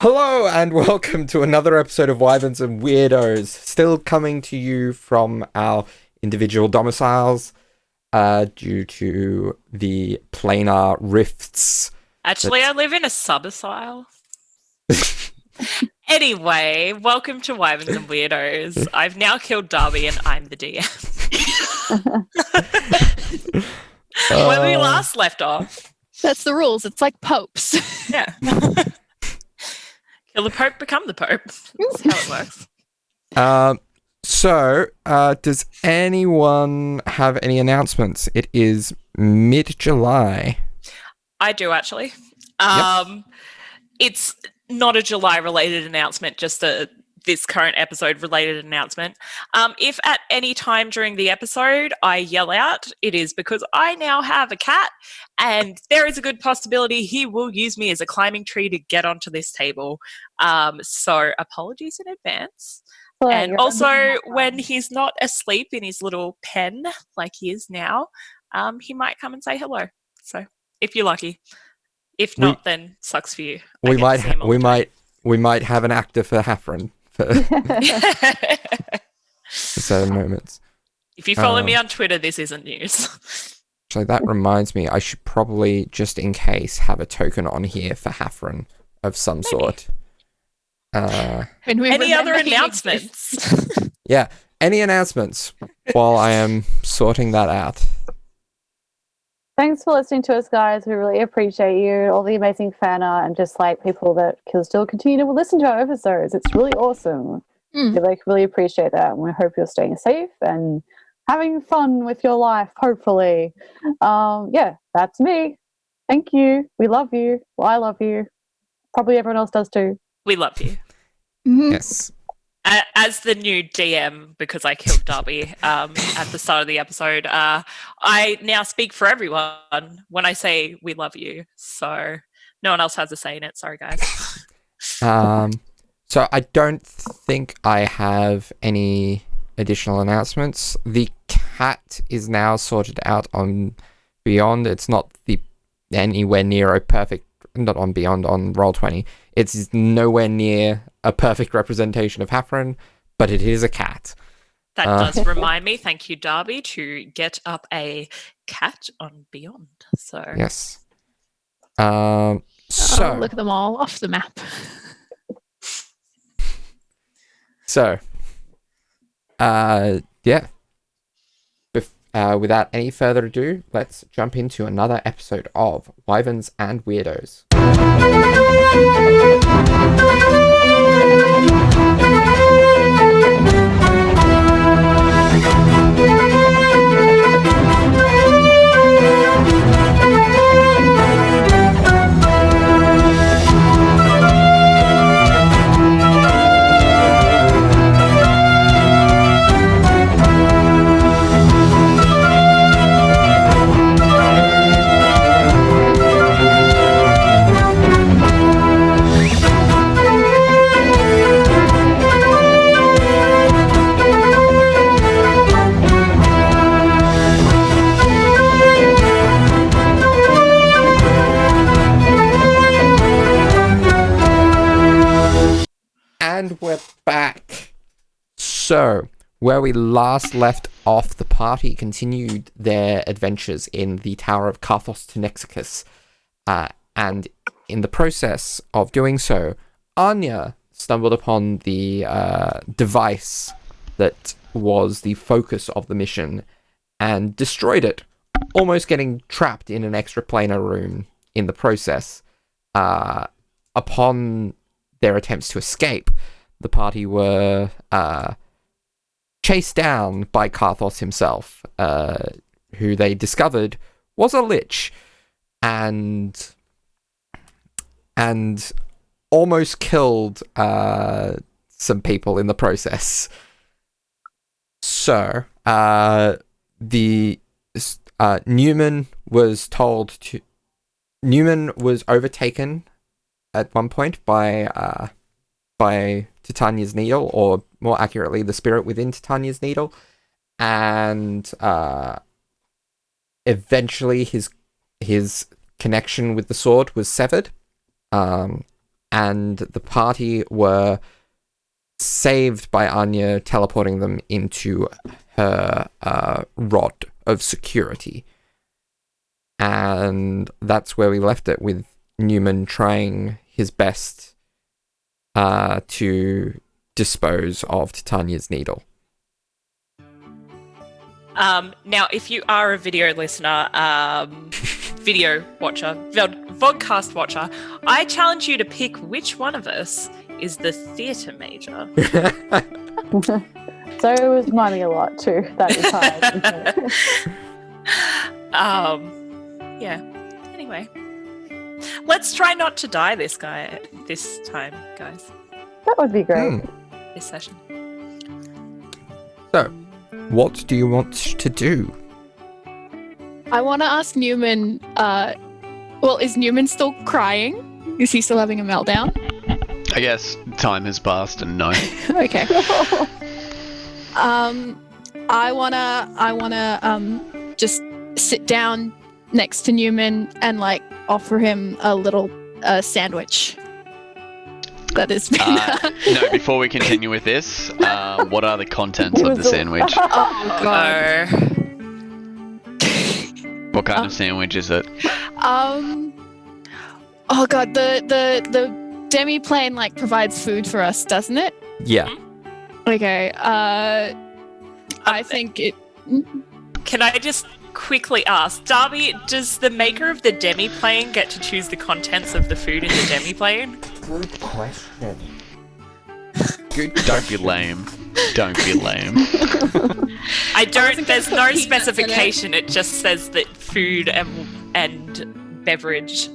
Hello and welcome to another episode of Wyverns and Weirdos, still coming to you from our individual domiciles due to the planar rifts. Actually, I live in a sub-asile. Anyway, welcome to Wyverns and Weirdos. I've now killed Darby and I'm the DM. Where we last left off. That's the rules. It's like popes. Yeah. Kill the Pope, become the Pope. That's how it works. So, does anyone have any announcements? It is mid-July. I do, actually. Yep. It's not a July-related announcement, just this current episode-related announcement. If at any time during the episode I yell out, it is because I now have a cat, and there is a good possibility he will use me as a climbing tree to get onto this table. So apologies in advance. And also, when he's not asleep in his little pen, like he is now, he might come and say hello. So, if you're lucky. If not, then sucks for you. We might have an actor for Hafren for certain moments. If you follow me on Twitter, this isn't news. So that reminds me, I should probably, just in case, have a token on here for Hafren of some sort. Any other announcements? Yeah, any announcements while I am sorting that out? Thanks for listening to us, guys. We really appreciate you, all the amazing fan art, and just like people that can still continue to listen to our episodes. It's really awesome. We really appreciate that, and we hope you're staying safe and having fun with your life, hopefully. Yeah, that's me. Thank you. We love you. Well, I love you. Probably everyone else does too. We love you. Yes. As the new DM, because I killed Darby at the start of the episode, I now speak for everyone when I say we love you. So no one else has a say in it. Sorry, guys. So I don't think I have any additional announcements. The cat is now sorted out on Beyond. It's not anywhere near a perfect, not on Beyond, on Roll20. It's nowhere near a perfect representation of Hafren, but it is a cat. That does remind me, thank you, Darby, to get up a cat on Beyond. So yes. So look at them all off the map. So, yeah. Without any further ado, let's jump into another episode of Wyverns and Weirdos. And we're back. So, where we last left off, the party continued their adventures in the Tower of Karthos Tenexicus. And in the process of doing so, Anya stumbled upon the device that was the focus of the mission and destroyed it, almost getting trapped in an extraplanar room in the process. Upon their attempts to escape, the party were chased down by Karthos himself, who they discovered was a lich, and almost killed some people in the process. So, Neumann was overtaken at one point by Titania's needle, or more accurately, the spirit within Titania's needle, and eventually his connection with the sword was severed. and the party were saved by Anya teleporting them into her rod of security. And that's where we left it, with Neumann trying his best to dispose of Titania's needle. Now, if you are a video listener, video watcher, vodcast watcher, I challenge you to pick which one of us is the theatre major. So it was money a lot too. That is hard. Yeah. Anyway, let's try not to die this time, guys. That would be great. This session. So, what do you want to do? I want to ask Neumann, is Neumann still crying? Is he still having a meltdown? I guess time has passed and no. Okay. I wanna just sit down next to Neumann and like offer him a little sandwich. That has been. No, before we continue with this, what are the contents of the sandwich? Oh god. What kind of sandwich is it? Oh god, the demi-plane like provides food for us, doesn't it? Yeah. Okay. I think it. Can I just quickly ask, Darby, does the maker of the demi-plane get to choose the contents of the food in the demi-plane? Good question. Don't be lame. Don't be lame. There's no specification, it just says that food and beverage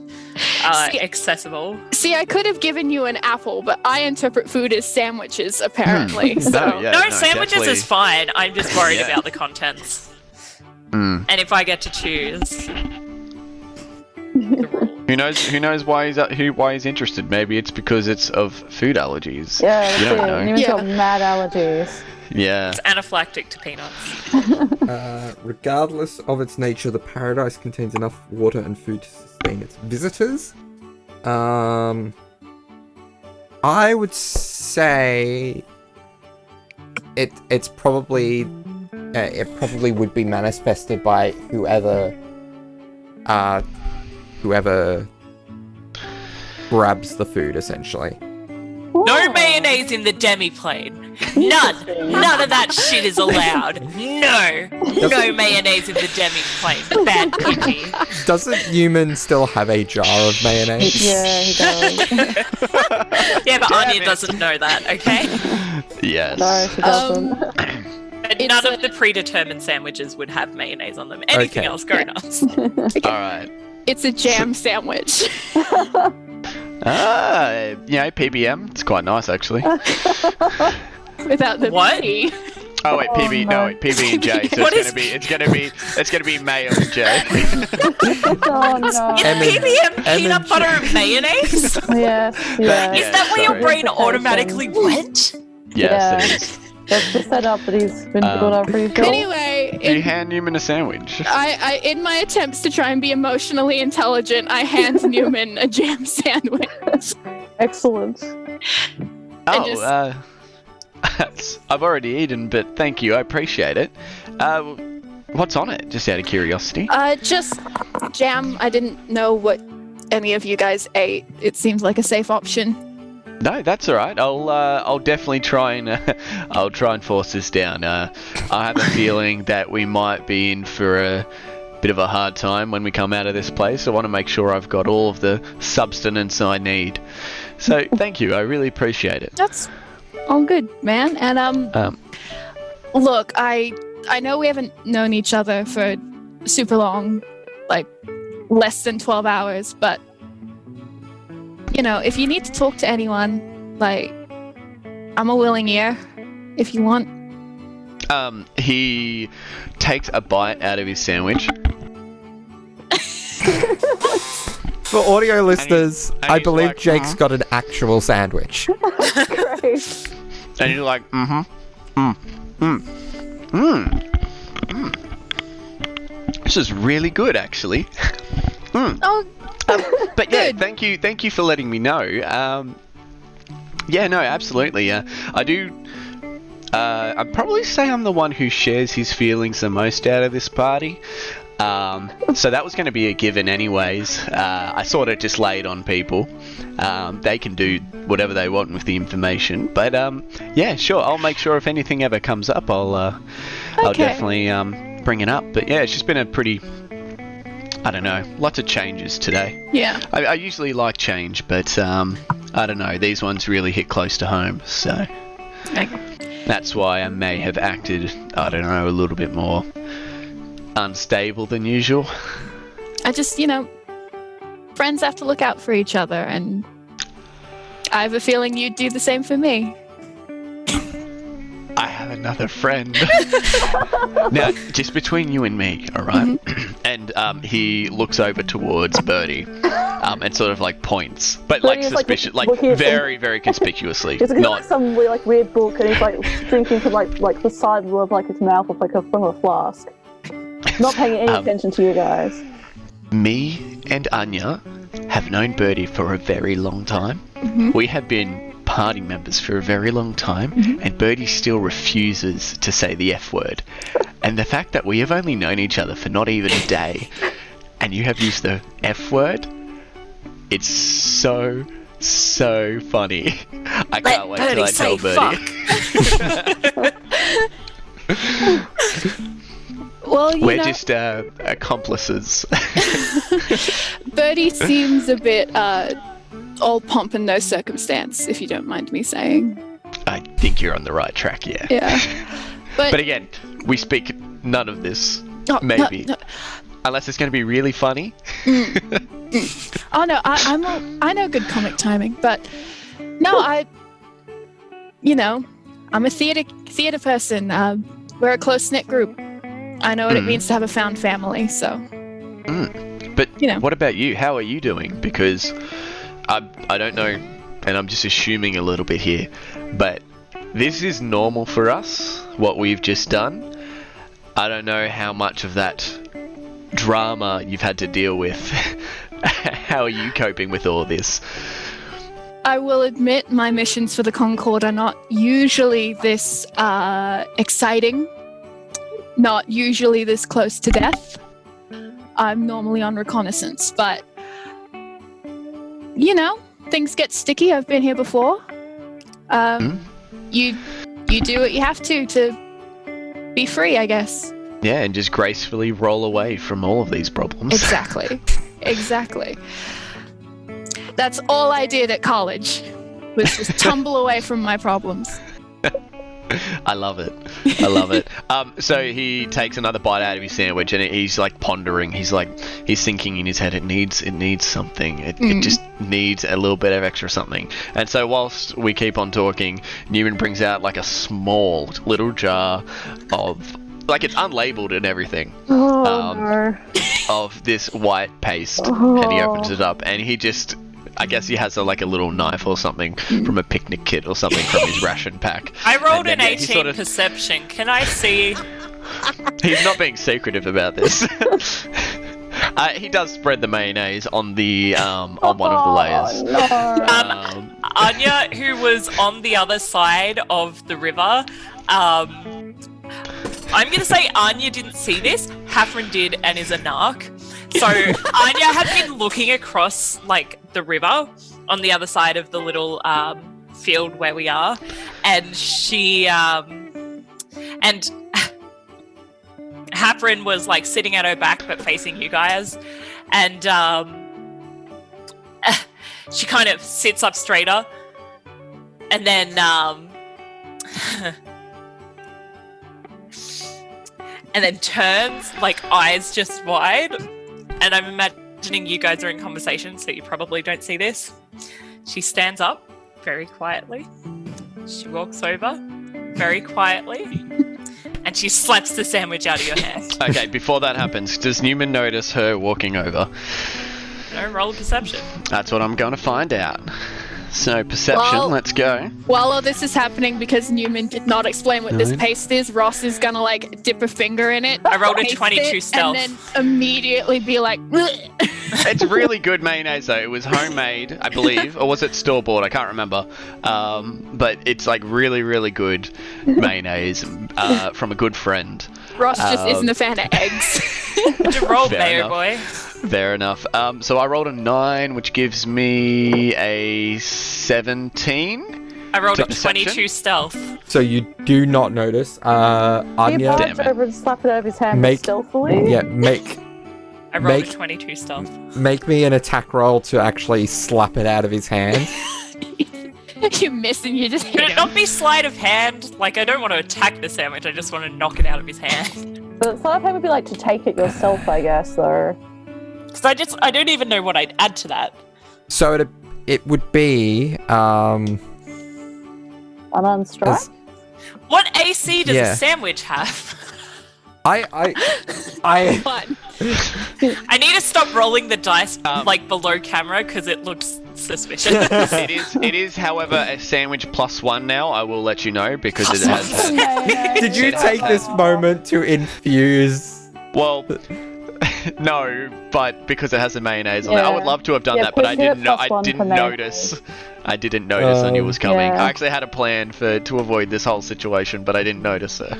are accessible. See, I could have given you an apple, but I interpret food as sandwiches, apparently. So. No, sandwiches definitely. is fine. I'm just worried about the contents. And if I get to choose the rule. Who knows why he's interested? Maybe it's because it's of food allergies. Yeah, You don't know. Neuman's got mad allergies. Yeah. It's anaphylactic to peanuts. Regardless of its nature, the paradise contains enough water and food to sustain its visitors. I would say it's probably it probably would be manifested by whoever grabs the food, essentially. No mayonnaise in the demi-plane. None of that shit is allowed. No mayonnaise in the demi-plane. Bad cookie. Doesn't Neumann still have a jar of mayonnaise? Yeah, he does. Yeah, but Anya doesn't know that, okay? Yes. No, she doesn't. But none of the predetermined sandwiches would have mayonnaise on them. Anything else, go nuts. Alright. It's a jam sandwich. PBM. It's quite nice, actually. Without the What? P. Oh wait, PB. no. No, wait, PB and J. So What it's gonna be mayo and J. Oh no. Is PBM peanut butter and mayonnaise? Yes, yeah. Is that where your sorry. brain automatically went? Yeah. Yes, it is. That's the setup that he's been brought up pretty cool. Anyway, You hand Newman a sandwich. I in my attempts to try and be emotionally intelligent, I hand Neumann a jam sandwich. Excellent. I've already eaten, but thank you. I appreciate it. What's on it? Just out of curiosity. Just jam. I didn't know what any of you guys ate. It seems like a safe option. No, that's all right. I'll definitely try and force this down. I have a feeling that we might be in for a bit of a hard time when we come out of this place. I want to make sure I've got all of the substance I need. So thank you. I really appreciate it. That's all good, man. And look, I know we haven't known each other for super long, like less than 12 hours, but you know, if you need to talk to anyone, like, I'm a willing ear, if you want. He takes a bite out of his sandwich. For audio listeners, and I he's believe like, Jake's got an actual sandwich. Great. And you're like, This is really good, actually. Oh, But yeah, thank you for letting me know. Yeah, no, absolutely. I do. I'd probably say I'm the one who shares his feelings the most out of this party. So that was going to be a given anyways. I sort of just laid on people. They can do whatever they want with the information. But yeah, sure. I'll make sure if anything ever comes up, I'll definitely bring it up. But yeah, it's just been a pretty, I don't know, lots of changes today. Yeah. I usually like change, but I don't know. These ones really hit close to home. So that's why I may have acted, I don't know, a little bit more unstable than usual. I just, friends have to look out for each other, and I have a feeling you'd do the same for me. I have another friend. Now, just between you and me, all right? Mm-hmm. And he looks over towards Birdie and sort of like points, but like suspicious, like very, very conspicuously. He's got some weird book, and he's like drinking from like the side of like his mouth with from a flask. Not paying any attention to you guys. Me and Anya have known Birdie for a very long time. Mm-hmm. We have been party members for a very long time, and Birdie still refuses to say the F word. And the fact that we have only known each other for not even a day, and you have used the F word, it's so funny. I can't wait till I tell Birdie. Well, we're just accomplices. Birdie seems a bit all pomp and no circumstance, if you don't mind me saying. I think you're on the right track, yeah. Yeah. But again, we speak none of this, maybe. No. Unless it's going to be really funny. Oh, no, I know good comic timing, but no, I'm a theater person. We're a close-knit group. I know what it means to have a found family, so. But what about you? How are you doing? Because I don't know, and I'm just assuming a little bit here, but this is normal for us, what we've just done. I don't know how much of that drama you've had to deal with. How are you coping with all this? I will admit my missions for the Concord are not usually this exciting, not usually this close to death. I'm normally on reconnaissance, but things get sticky. I've been here before. You do what you have to be free, I guess. Yeah, and just gracefully roll away from all of these problems. Exactly. That's all I did at college, was just tumble away from my problems. I love it. So he takes another bite out of his sandwich, and he's like pondering. He's thinking in his head, it needs something. It just needs a little bit of extra something. And so whilst we keep on talking, Neumann brings out like a small little jar of, like, it's unlabeled and everything, of this white paste, and he opens it up, and he just, I guess he has a little knife or something from a picnic kit or something from his ration pack. I rolled an 18 perception. Can I see? He's not being secretive about this. He does spread the mayonnaise on the on one of the layers. No. Anya, who was on the other side of the river, I'm going to say Anya didn't see this. Hafren did and is a narc. So Anya had been looking across the river on the other side of the little field where we are, and she and Hafren was sitting at her back but facing you guys, and she kind of sits up straighter, and then turns, eyes just wide. And I'm imagining you guys are in conversation, so you probably don't see this. She stands up very quietly. She walks over very quietly, and she slaps the sandwich out of your hand. Okay, before that happens, does Neumann notice her walking over? No, roll a perception. That's what I'm going to find out. So, perception, let's go. While all this is happening, because Neumann did not explain what this paste is, Ross is going to dip a finger in it. I rolled a 22 stealth. And then immediately be like, bleh. It's really good mayonnaise though. It was homemade, I believe, or was it store bought? I can't remember. But it's like really, really good mayonnaise from a good friend. Ross just isn't a fan of eggs. Good roll, Fair mayo enough. boy. Fair enough. So I rolled a 9, which gives me a 17. I rolled To a perception? 22 stealth. So you do not notice. He Anya, barge Damn it. over and slap it over his hand Make- stealthily. yeah, make I rolled Make- a 22 stealth. make me an attack roll to actually slap it out of his hand. You miss and you just Could hit it him. not be sleight of hand? Like, I don't want to attack the sandwich, I just want to knock it out of his hand. But sleight of hand would be like to take it yourself, I guess, though. Because I don't even know what I'd add to that. So it would be Unarmed strike? as- What AC does Yeah. a sandwich have? I Fun. I need to stop rolling the dice Um, like below camera because it looks suspicious. It is, however, a sandwich +1 now. I will let you know because it has. Did you It take has- this moment to infuse? Well, no, but because it has the mayonnaise on it, I would Yeah. love to have done Yeah, that, but I push it didn't know. plus I one didn't for mayonnaise. notice. I didn't notice Anya was coming. Yeah. I actually had a plan to avoid this whole situation, but I didn't notice her.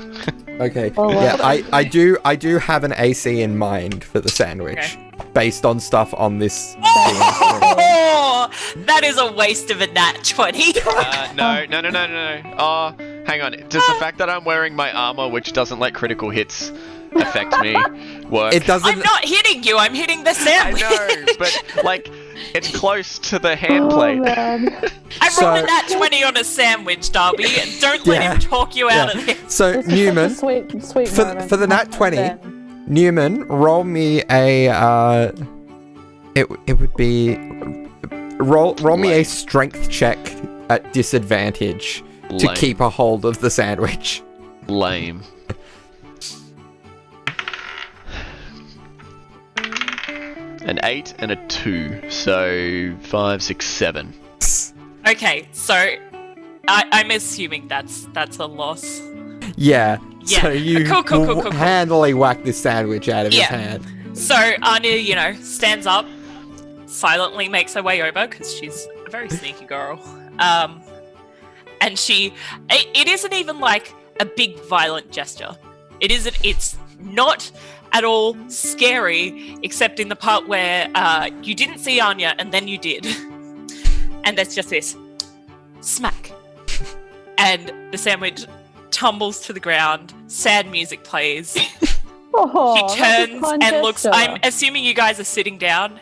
Okay. Oh, well. Yeah, I do have an AC in mind for the sandwich, based on stuff on this. Oh, that is a waste of a nat 20. No. Oh, hang on. Does the fact that I'm wearing my armor, which doesn't let critical hits affect me, work? It doesn't. I'm not hitting you, I'm hitting the I sandwich. know, but like, it's close to the hand Oh, plate. man. I So- rolled a nat 20 on a sandwich, Darby, and don't let Yeah. him talk you out Yeah. of this. So This is Neumann, such a sweet for moment. the nat 20, Ben. Neumann, roll me a. It would be roll me a strength check at disadvantage to Lame. keep a hold of the sandwich. Lame. An 8 and a 2, so 5, 6, 7. Okay, so I'm assuming that's a loss. Yeah. Yeah. So you Cool. handily whack this sandwich out of his Yeah. hand. So Anya, stands up, silently makes her way over because she's a very sneaky girl. And it isn't even like a big violent gesture. It's not at all scary, except in the part where you didn't see Anya and then you did. And there's just this smack. And the sandwich tumbles to the ground, sad music plays. Oh, She that's a turns kind and looks. gesture. I'm assuming you guys are sitting down.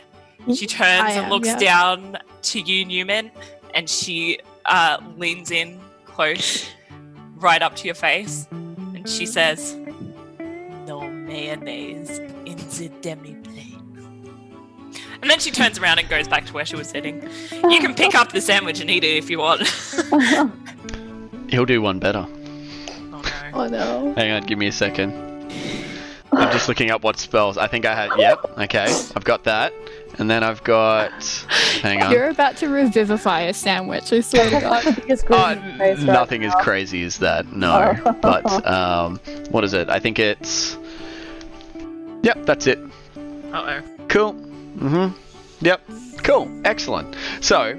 She turns I and am, looks yeah. down to you, Newman, and she leans in close, right up to your face, and she says, "No mayonnaise in the demi-plane." And then she turns around and goes back to where she was sitting. You can pick up the sandwich and eat it if you want. He'll do one better. Oh no. Oh no. Hang on, give me a second. I'm just looking up what spells. I think I had. Yep, okay. I've got that. And then I've got. Hang on. You're about to revivify a sandwich, I swear to God. Biggest grin on your face right Nothing as now. crazy as that, no. Oh. But, what is it? I think it's. Yep, that's it. Uh-oh. Cool. Yep. Cool. Excellent. So,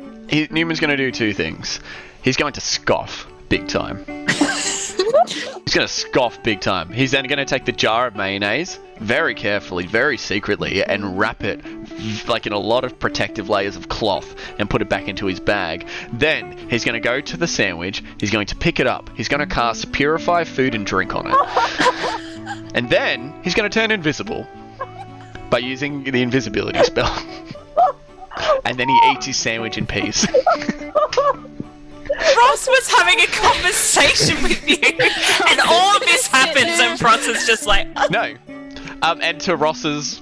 Newman's going to do two things. He's going to scoff big time. He's going to scoff big time. He's then going to take the jar of mayonnaise very carefully, very secretly, and wrap it like in a lot of protective layers of cloth and put it back into his bag. Then he's going to go to the sandwich. He's going to pick it up. He's going to cast Purify Food and Drink on it. And then he's going to turn invisible by using the invisibility spell. And then he eats his sandwich in peace. Ross was having a conversation with you, and all of this happens, and Ross is just like, No. And to Ross's,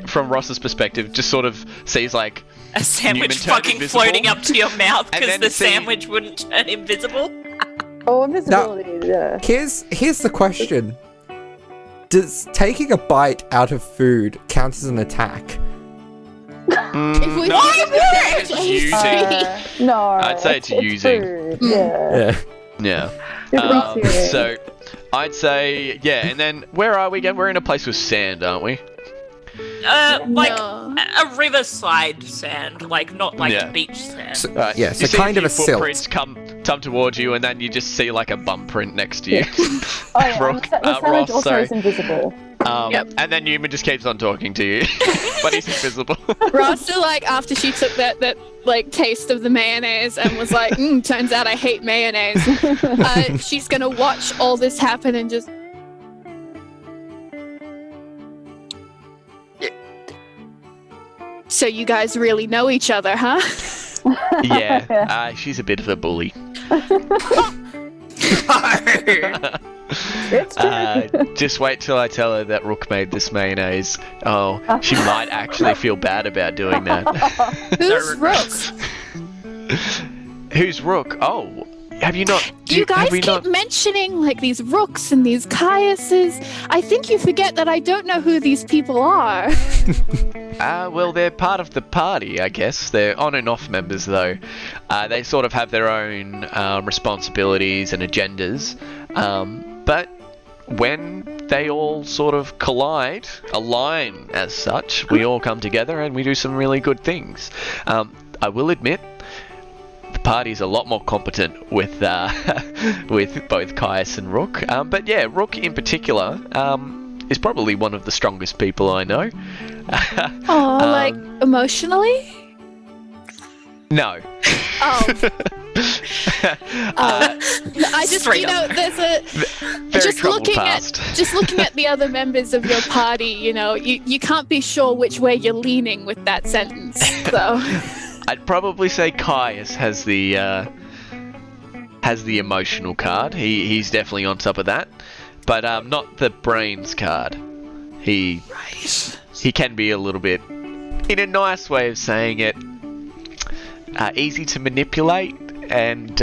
from Ross's perspective, just sort of sees like, a sandwich Newman turned fucking invisible. floating up to your mouth And because then the see- sandwich wouldn't turn invisible. Oh, invisibility, yeah. Here's the question. Does taking a bite out of food count as an attack? If we no, think it's about it, using. No, I'd say it's using. Food. Yeah. Yeah. Yeah. It's easier. So, I'd say, yeah, and then where are we again? We're in a place with sand, aren't we? Like No. a riverside sand, like not like Yeah. beach sand. So, Right. yeah, You so see kind of a few footprints silt. come towards you, and then you just see like a bum print next to you. Oh, yeah, Rock- the savage Ross, also sorry. is invisible. Yep. And then Neumann just keeps on talking to you, but he's invisible. Rasta, like, after she took that like taste of the mayonnaise and was like, turns out I hate mayonnaise. She's gonna watch all this happen and just. So you guys really know each other, huh? Yeah, she's a bit of a bully. It's true. Just wait till I tell her that Rook made this mayonnaise. Oh, she might actually feel bad about doing that. Who's regrets. Rook? Who's Rook? Oh, have you not? You guys have we keep not? mentioning like these Rooks and these Caiuses. I think you forget that I don't know who these people are. Well, they're part of the party, I guess. They're on and off members, though. They sort of have their own responsibilities and agendas. But when they all sort of align as such, we all come together and we do some really good things. I will admit, the party's a lot more competent with with both Caius and Rook. But yeah, Rook in particular is probably one of the strongest people I know. Oh, like emotionally? No. Oh. I just, Straight you know, up. there's a Very just troubled looking past. just looking at the other members of your party, you know, you can't be sure which way you're leaning with that sentence. So I'd probably say Caius has the emotional card. He's definitely on top of that, but not the brains card. He can be a little bit, in a nice way of saying it, easy to manipulate and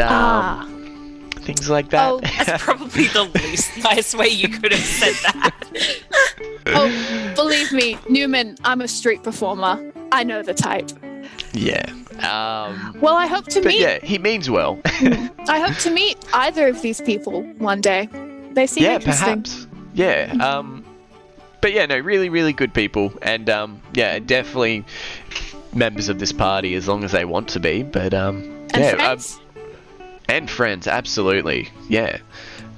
things like that. Oh, That's probably the least nice way you could have said that. oh, believe me, Neumann, I'm a street performer. I know the type. Yeah. Well, I hope to But meet yeah, he means well. I hope to meet either of these people one day. They seem Yeah, interesting. perhaps. Yeah. But yeah, no, really, really good people, and yeah, definitely members of this party as long as they want to be. But And yeah, friends. and friends, absolutely, yeah.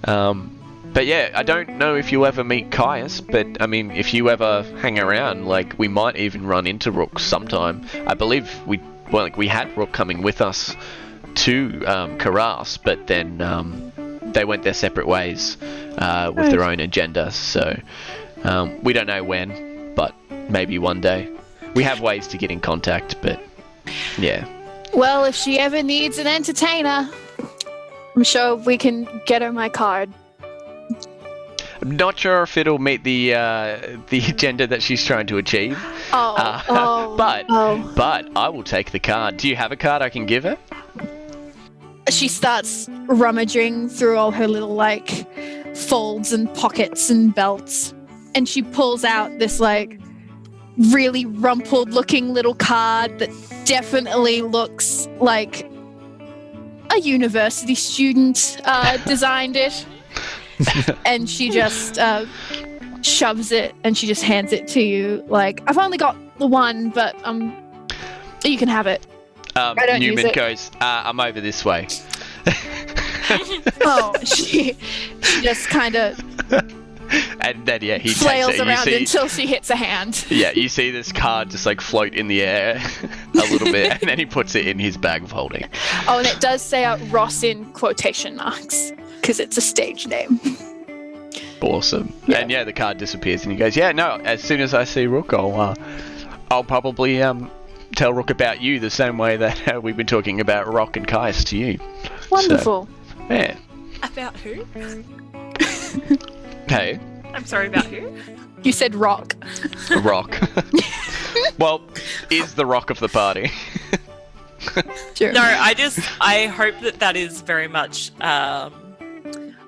But yeah, I don't know if you'll ever meet Caius, but I mean, if you ever hang around, like we might even run into Rook sometime. I believe we had Rook coming with us to Karas, but then they went their separate ways with their own agendas. So we don't know when, but maybe one day. We have ways to get in contact, but yeah. Well, if she ever needs an entertainer, I'm sure we can get her my card. I'm not sure if it'll meet the agenda that she's trying to achieve. But I will take the card. Do you have a card I can give her? She starts rummaging through all her little like folds and pockets and belts, and she pulls out this like really rumpled looking little card that definitely looks like a university student designed it. And she just shoves it and she just hands it to you like, I've only got the one, but you can have it. I don't use Neumann it. goes, I'm over this way. Oh, she just kind of And then yeah, he flails takes it. around You see, until she hits a hand. yeah, you see this card just like float in the air a little bit, and then he puts it in his bag of holding. Oh, and it does say Ross in quotation marks because it's a stage name. Awesome. Yeah. And yeah, the card disappears, and he goes, yeah, no. As soon as I see Rook, I'll probably tell Rook about you the same way that we've been talking about Rock and Caius to you. Wonderful. So, yeah. About who? Hey, I'm sorry, about who? You said rock. Rock. Well, is the Rock of the party. Sure. No, I hope that is very much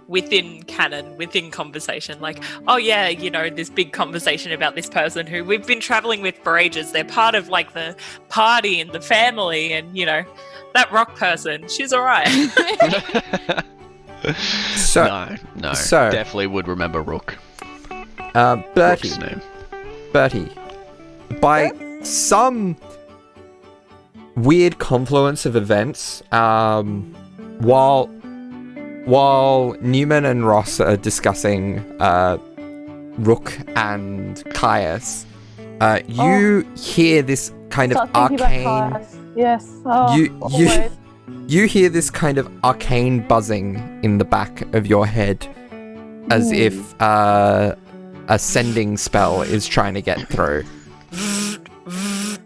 within canon, within conversation. Like, oh yeah, you know, this big conversation about this person who we've been traveling with for ages. They're part of like the party and the family, and you know, that Rock person, she's alright. So, No. so- Definitely would remember Rook. Bertie, Rook's name. Bertie, by some weird confluence of events, while Neumann and Ross are discussing Rook and Caius, you hear this kind of arcane. Yes. You hear this kind of arcane buzzing in the back of your head, as if a sending spell is trying to get through.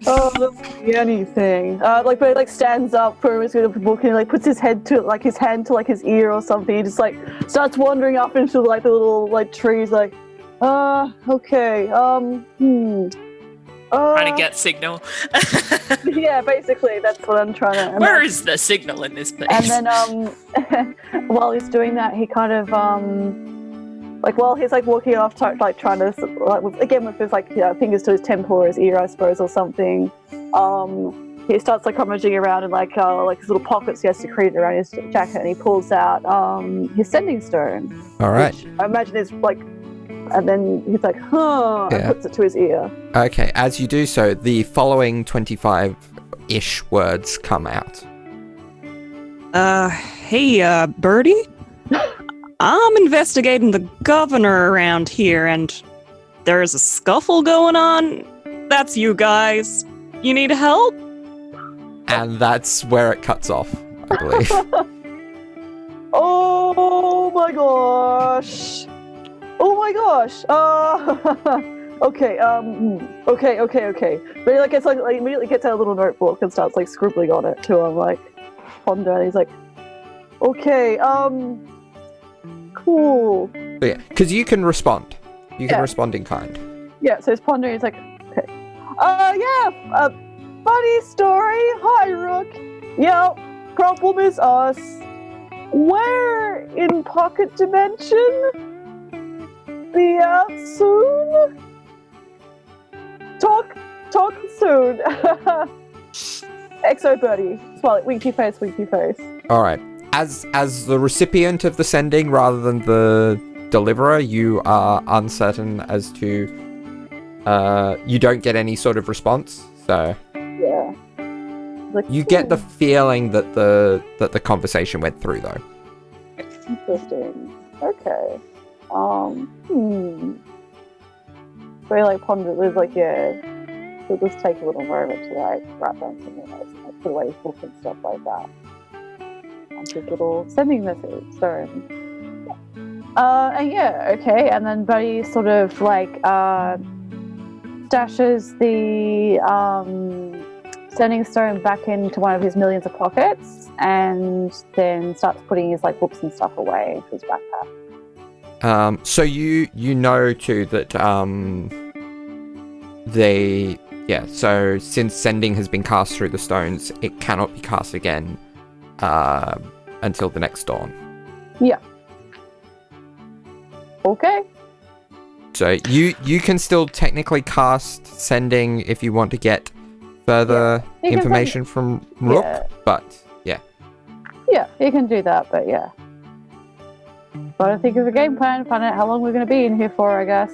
Oh, that could be anything. But he stands up for his good book and puts his hand to his ear or something. He just starts wandering up into the little trees. Okay. Trying to get signal. Yeah, basically that's what I'm trying to. Where is the signal in this place? And then while he's doing that, he kind of while he's walking off, trying to again with his fingers to his temple or his ear, I suppose, or something. He starts rummaging around in his little pockets he has secreted around his jacket, and he pulls out his sending stone. All right. I imagine is and then he's huh, and puts it to his ear. Okay, as you do so, the following 25-ish words come out. Hey, Birdie? I'm investigating the governor around here, and there's a scuffle going on. That's you guys. You need help? And that's where it cuts off, I believe. Oh my gosh. Okay. Okay. But he immediately gets out a little notebook and starts scribbling on it to him, ponder. And he's okay, cool. So, yeah, because you can respond. You can respond in kind. Yeah. So he's pondering. He's okay. Funny story. Hi, Rook. Yeah. Problem is us. We're in pocket dimension. Be out soon. Talk soon. Exo Birdie. Smile, winky face. All right. As the recipient of the sending rather than the deliverer, you are uncertain as to. You don't get any sort of response. So. Yeah. You get the feeling that the conversation went through, though. Interesting. Okay. So he ponders. He's he'll just take a little moment to write down something else, put away his book and stuff like that. And his little sending message. So, okay. And then Buddy sort of stashes the sending stone back into one of his millions of pockets, and then starts putting his books and stuff away into his backpack. So you know too that so since sending has been cast through the stones, it cannot be cast again until the next dawn. Yeah. Okay. So you can still technically cast sending if you want to get further information from Rook, but yeah. Yeah, you can do that, but yeah. Gotta think of a game plan, find out how long we're going to be in here for, I guess.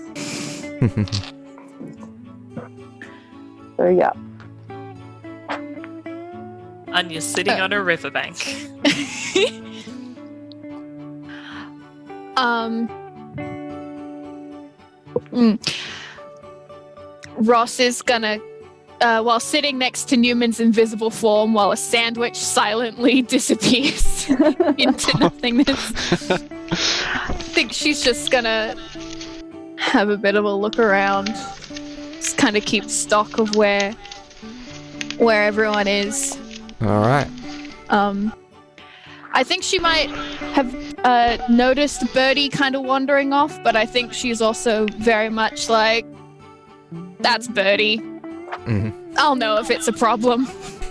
So, yeah. And you're sitting on a riverbank. Ross is gonna, while sitting next to Newman's invisible form, while a sandwich silently disappears into nothingness. I think she's just gonna have a bit of a look around, just kind of keep stock of where everyone is. All right. I think she might have noticed Birdie kind of wandering off, but I think she's also very much that's Birdie. Mm-hmm. I'll know if it's a problem.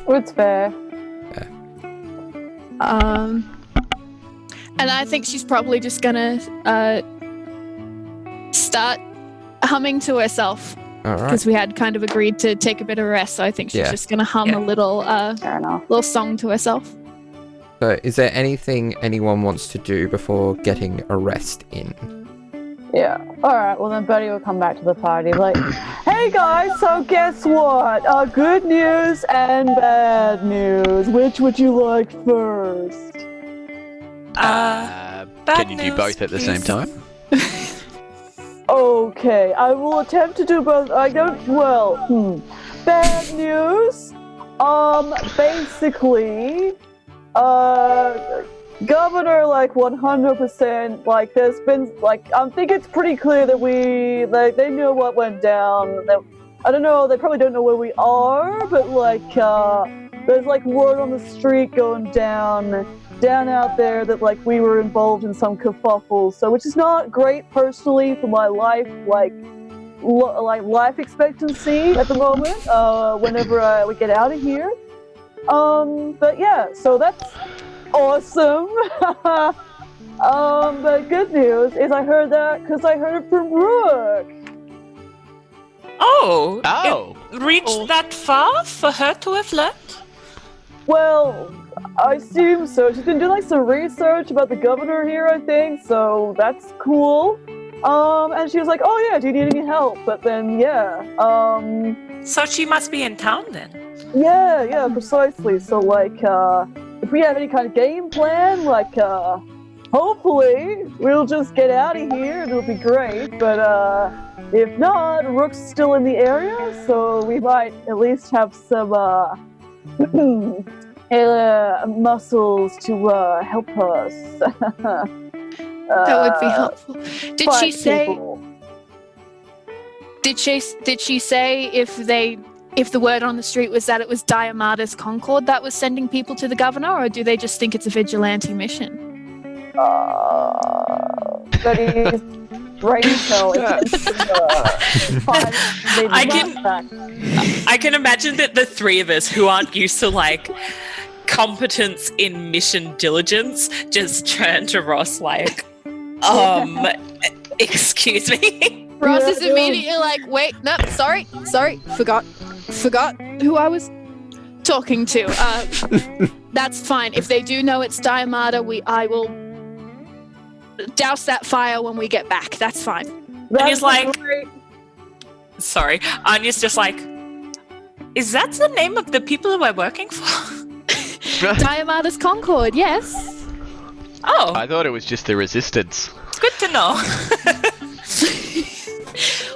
It's fair. Yeah. And I think she's probably just gonna start humming to herself. All right. Because we had kind of agreed to take a bit of rest, so I think she's just gonna hum a little fair enough. Little song to herself. So is there anything anyone wants to do before getting a rest in? Yeah. Alright, well then Birdie will come back to the party hey Hey guys, so guess what? Good news and bad news. Which would you like first? Bad Can you do news, both at the same please. time? Okay, I will attempt to do both. Bad news. Basically, Governor, 100%, there's been, I think it's pretty clear that they know what went down. I don't know, they probably don't know where we are, but, there's, word on the street going down out there that, we were involved in some kerfuffle, so, which is not great personally for my life, life expectancy at the moment, whenever we get out of here. But yeah, so that's awesome. But good news is I heard that because I heard it from Brooke. Oh. Oh. It reached that far for her to have learned? Well, I assume so. She's been doing some research about the governor here, I think, so that's cool. And she was like, oh yeah, do you need any help? But then, yeah. So she must be in town then. Yeah, precisely. So, if we have any kind of game plan, hopefully we'll just get out of here and it'll be great. But if not, Rook's still in the area, so we might at least have some muscles to help us. That would be helpful. Did fight she say? people. Did she say if the word on the street was that it was Diamata's Concord that was sending people to the governor, or do they just think it's a vigilante mission? But he's brain cell. I can imagine that the three of us who aren't used to competence in mission diligence just turn to Ross excuse me. Ross is immediately like, wait, no, sorry, forgot who I was talking to. That's fine. If they do know it's Diamata, I will douse that fire when we get back. That's fine. Anya's sorry. Anya's just like, is that the name of the people who we're working for? Diamata's Concord, yes. Oh. I thought it was just the resistance. It's good to know.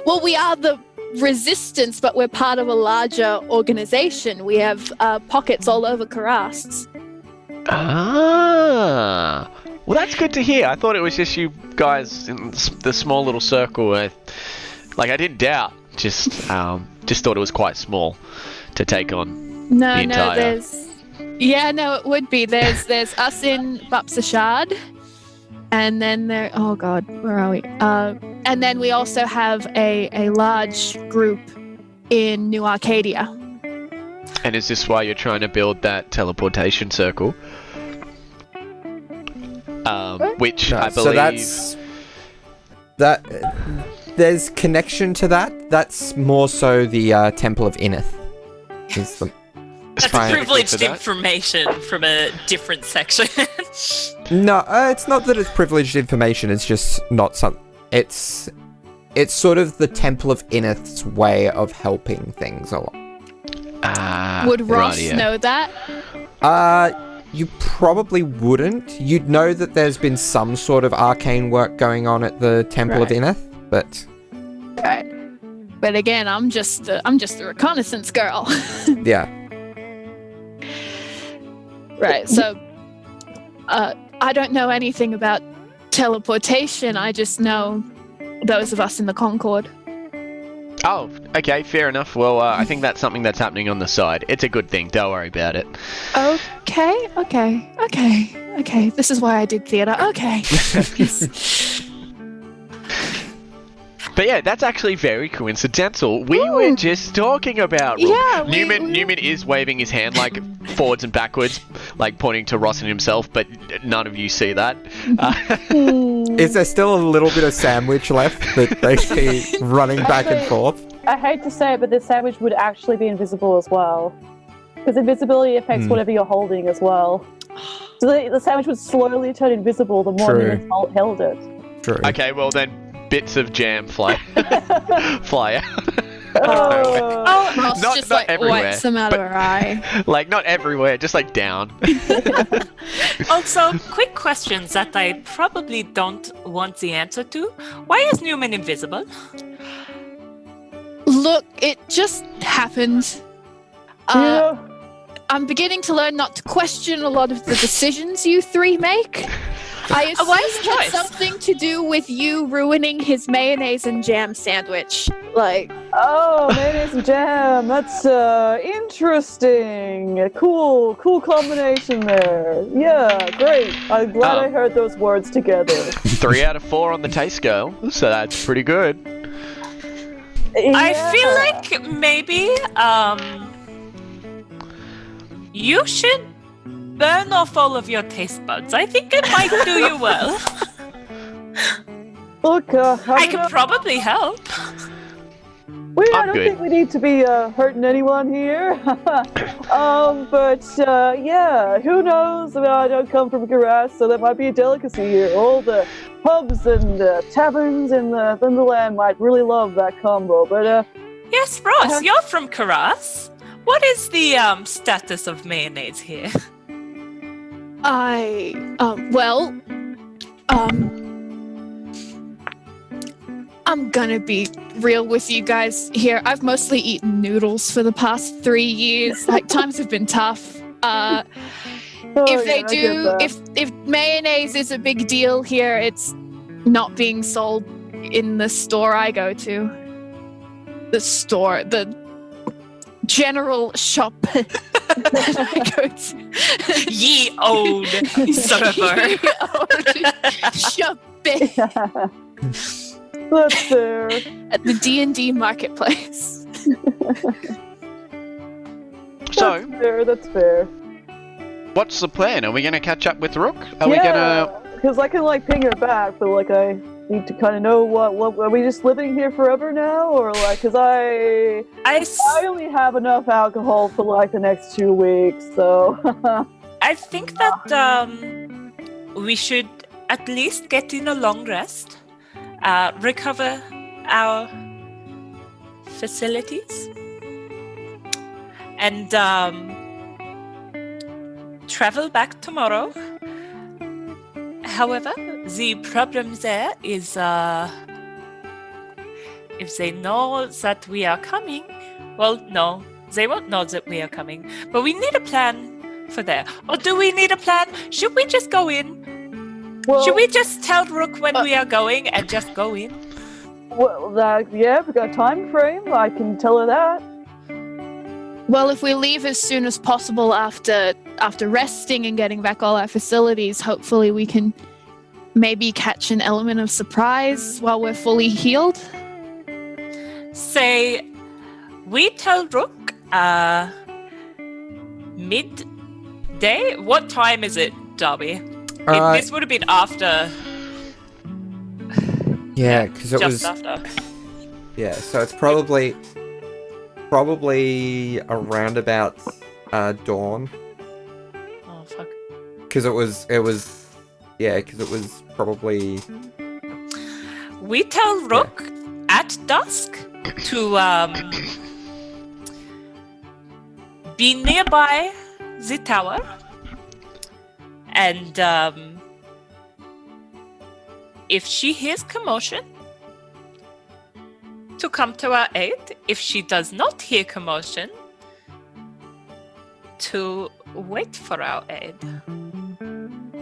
Well, we are the resistance, but we're part of a larger organization. We have pockets all over Karasts. Ah. Well, that's good to hear. I thought it was just you guys in the small little circle. I didn't doubt. Just thought it was quite small to take on the entire... it would be. There's us in Bupsashad, and then oh god, where are we? And then we also have a large group in New Arcadia. And is this why you're trying to build that teleportation circle? Which I believe... So that there's connection to that. That's more so the Temple of Ineth. That's privileged information from a different section. No, it's not that it's privileged information. It's just not something. It's sort of the Temple of Ineth's way of helping things along. Would Ross know that? You probably wouldn't. You'd know that there's been some sort of arcane work going on at the Temple of Ineth, but... Right. But again, I'm just a reconnaissance girl. Yeah. Right, so... I don't know anything about teleportation. I just know those of us in the Concord. Oh, okay, fair enough. Well, I think that's something that's happening on the side. It's a good thing. Don't worry about it. Okay. This is why I did theatre. Okay. But yeah, that's actually very coincidental. We were just talking about Rook. Yeah, Neumann is waving his hand forwards and backwards, pointing to Ross and himself, but none of you see that. Is there still a little bit of sandwich left that they see running back and forth? I hate to say it, but the sandwich would actually be invisible as well. Because invisibility affects whatever you're holding as well. So the sandwich would slowly turn invisible the more you held it. True. Okay, well then, bits of jam fly out. Oh, Ross Not- just not like everywhere, wipes them out of her eye. Like, not everywhere, just like down. also, quick questions that I probably don't want the answer to. Why is Neumann invisible? Look, it just happened. Yeah. I'm beginning to learn not to question a lot of the decisions you three make. I assume wise it had choice. something to do with you ruining his mayonnaise and jam sandwich. Like, Oh, mayonnaise and jam. That's interesting. Cool combination there. Yeah, great. I'm glad I heard those words together. 3 out of 4 on the taste scale, so that's pretty good. I Yeah. feel like maybe you should burn off all of your taste buds. I think it might do you well. Look, I could probably help. I I'm don't good. think we need to be hurting anyone here. But yeah, who knows? I mean, I don't come from Garas, so that might be a delicacy here. All the pubs and taverns in the land might really love that combo. But Yes, Ross, you're from Karas. What is the status of mayonnaise here? I'm gonna be real with you guys here. I've mostly eaten noodles for the past 3 years. Like, times have been tough. If mayonnaise is a big deal here, it's not being sold in the store I go to. The general shop that I go to. Ye old server. Shopping that's fair. at the D&D marketplace. So, That's fair. what's the plan? Are we going to catch up with Rook? Are we going to... Because I can like ping her back, but like I need to kind of know what are we just living here forever now, or like because I only have enough alcohol for like the next 2 weeks, so. I think that we should at least get in a long rest, recover our facilities, and travel back tomorrow. However, the problem there is if they know that we are coming, well, no, they won't know that we are coming, but we need a plan for that. Or do we need a plan? Should we just go in? Well, Should we just tell Rook when we are going and just go in? Well, yeah, we got a time frame. I can tell her that. Well, if we leave as soon as possible after resting and getting back all our facilities, hopefully we can maybe catch an element of surprise while we're fully healed. Say, we tell Rook midday? What time is it, Darby? This would have been after. Yeah, because it was... Just after. Yeah, so it's probably around about dawn. Oh, fuck. Because it was probably... We tell Rook at dusk to be nearby the tower, and if she hears commotion, to come to our aid. If she does not hear commotion, to wait for our aid.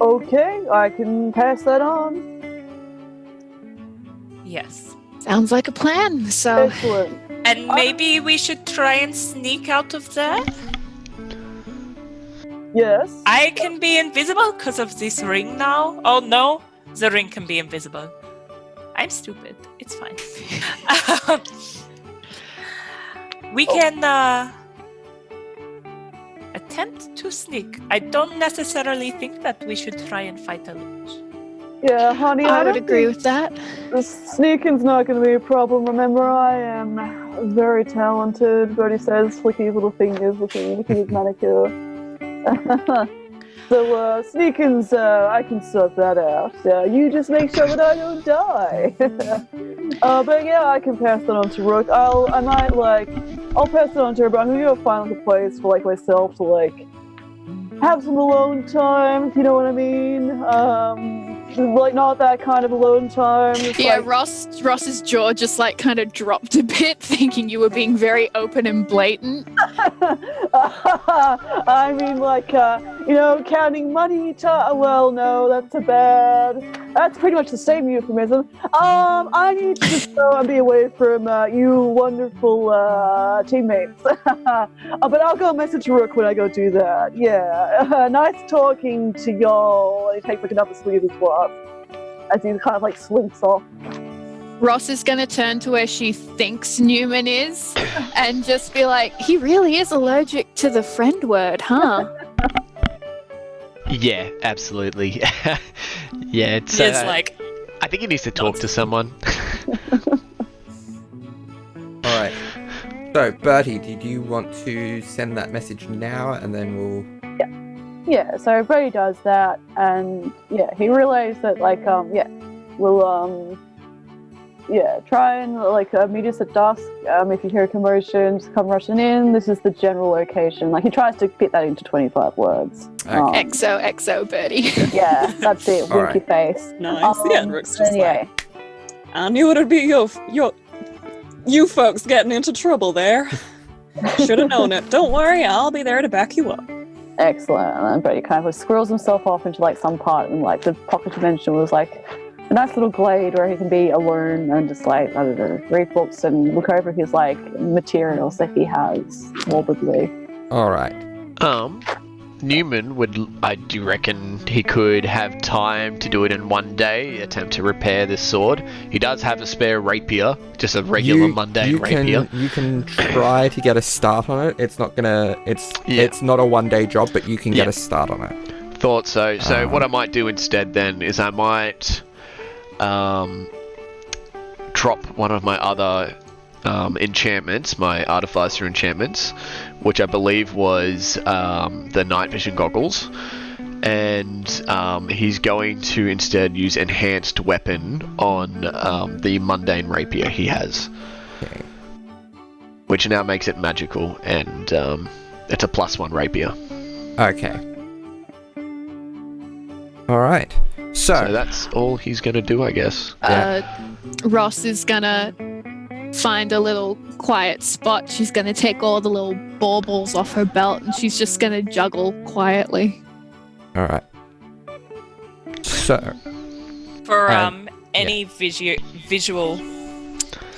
Okay, I can pass that on. Yes. Sounds like a plan. So, Excellent. And maybe we should try and sneak out of there. Yes. I can be invisible because of this ring now. Oh no, the ring can be invisible. I'm stupid. It's fine. We can attempt to sneak. I don't necessarily think that we should try and fight a lich. Yeah, honey, I would don't agree think with that. the sneaking's not going to be a problem. Remember, I am very talented. Bertie says, flicking his little fingers, looking at his manicure. So, Sneakins, I can sort that out. You just make sure that I don't die. But yeah, I can pass that on to Rook. I'll pass it on to her, but I'm gonna go find a place for, like, myself to, like, have some alone time, if you know what I mean. Like, not that kind of alone time. It's Yeah, like, Ross's jaw just like kind of dropped a bit, thinking you were being very open and blatant. I mean, like, counting money. Well, no, that's pretty much the same euphemism. I need to just go and be away from you wonderful teammates. But I'll go message Rook when I go do that. Yeah, nice talking to y'all. I take like another swig of his glass as he kind of like slinks off. Ross is going to turn to where she thinks Neumann is and just be like, he really is allergic to the friend word, huh? Yeah, absolutely. Yeah, it's It's like, I think he needs to talk to someone. Alright. So, Bertie, did you want to send that message now and then we'll... Yeah, so Brody does that, and yeah, he realized that, like, we'll, try and, like, meet us at dusk. If you hear a commotion, just come rushing in. This is the general location. Like, he tries to fit that into 25 words. Okay. XOXO, Birdie. Yeah, that's it. All Winky face. Nice. Yeah, and Rook's just Yeah. like, I knew it'd be you folks getting into trouble there. Should have known it. Don't worry, I'll be there to back you up. Excellent. And then Brady kind of squirrels himself off into, like, some part, and, like, the pocket dimension was, like, a nice little glade where he can be alone and just, like, I don't know, read books and look over his, like, materials that he has morbidly. Alright. Neumann do you reckon he could have time to do it in one day, attempt to repair this sword? He does have a spare rapier, just a regular mundane rapier. You can try to get a start on it. It's not a one-day job, but you can get a start on it. Thought so. So what I might do instead then is I might drop one of my other enchantments, my artificer enchantments, which I believe was the night vision goggles, and he's going to instead use enhanced weapon on the mundane rapier he has, Okay. which now makes it magical, and it's a +1 rapier. Okay. Alright. So that's all he's going to do, I guess. Ross is going to find a little quiet spot. She's going to take all the little baubles off her belt and she's just going to juggle quietly. Alright. So, for any visual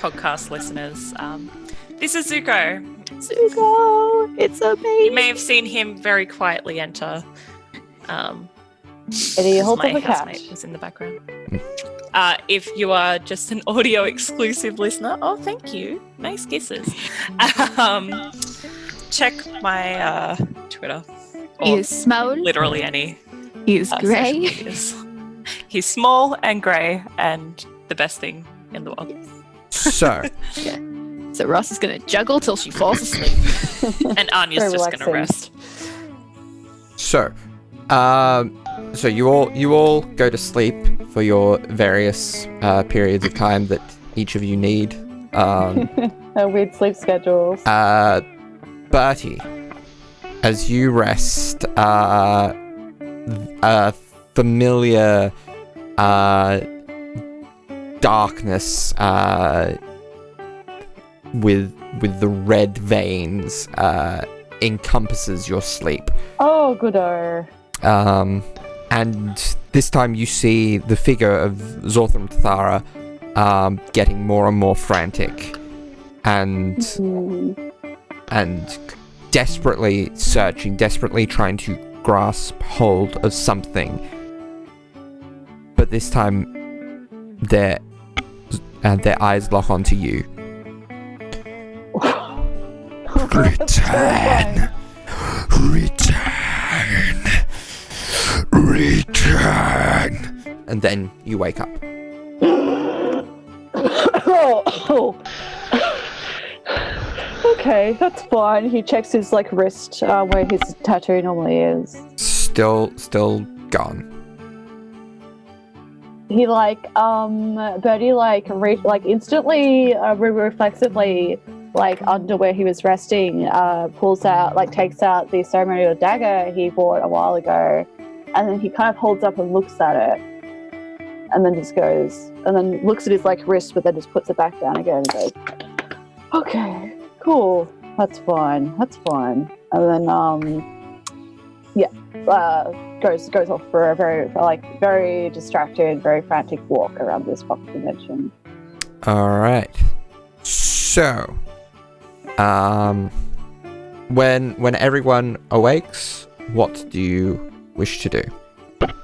podcast listeners, this is Zuko. Zuko, it's a baby. You may have seen him very quietly enter. Eddie, hold my up a cat. housemate was in the background. If you are just an audio exclusive listener, oh, thank you. Nice kisses. Check my Twitter. He is small. Literally any. He is grey. He's small and grey and the best thing in the world. so So Ross is going to juggle till she falls asleep. And Anya's Very just going to relaxing. rest. So you all go to sleep for your various periods of time that each of you need. Weird sleep schedules. Bertie, as you rest, a familiar darkness with the red veins encompasses your sleep. Oh, good-o. And this time you see the figure of Zorthram Thara getting more and more frantic and desperately searching, desperately trying to grasp hold of something. But this time their eyes lock onto you. Return! And then you wake up. Okay, that's fine. He checks his, like, wrist where his tattoo normally is. Still gone. He Bertie instantly, reflexively, under where he was resting, pulls out, takes out the ceremonial dagger he bought a while ago, and then he kind of holds up and looks at it, and then just goes, and then looks at his wrist, but then just puts it back down again and goes, "Okay, cool, that's fine, and then goes off for a very distracted, very frantic walk around this fucking convention. All right. So, when everyone awakes, what do you wish to do?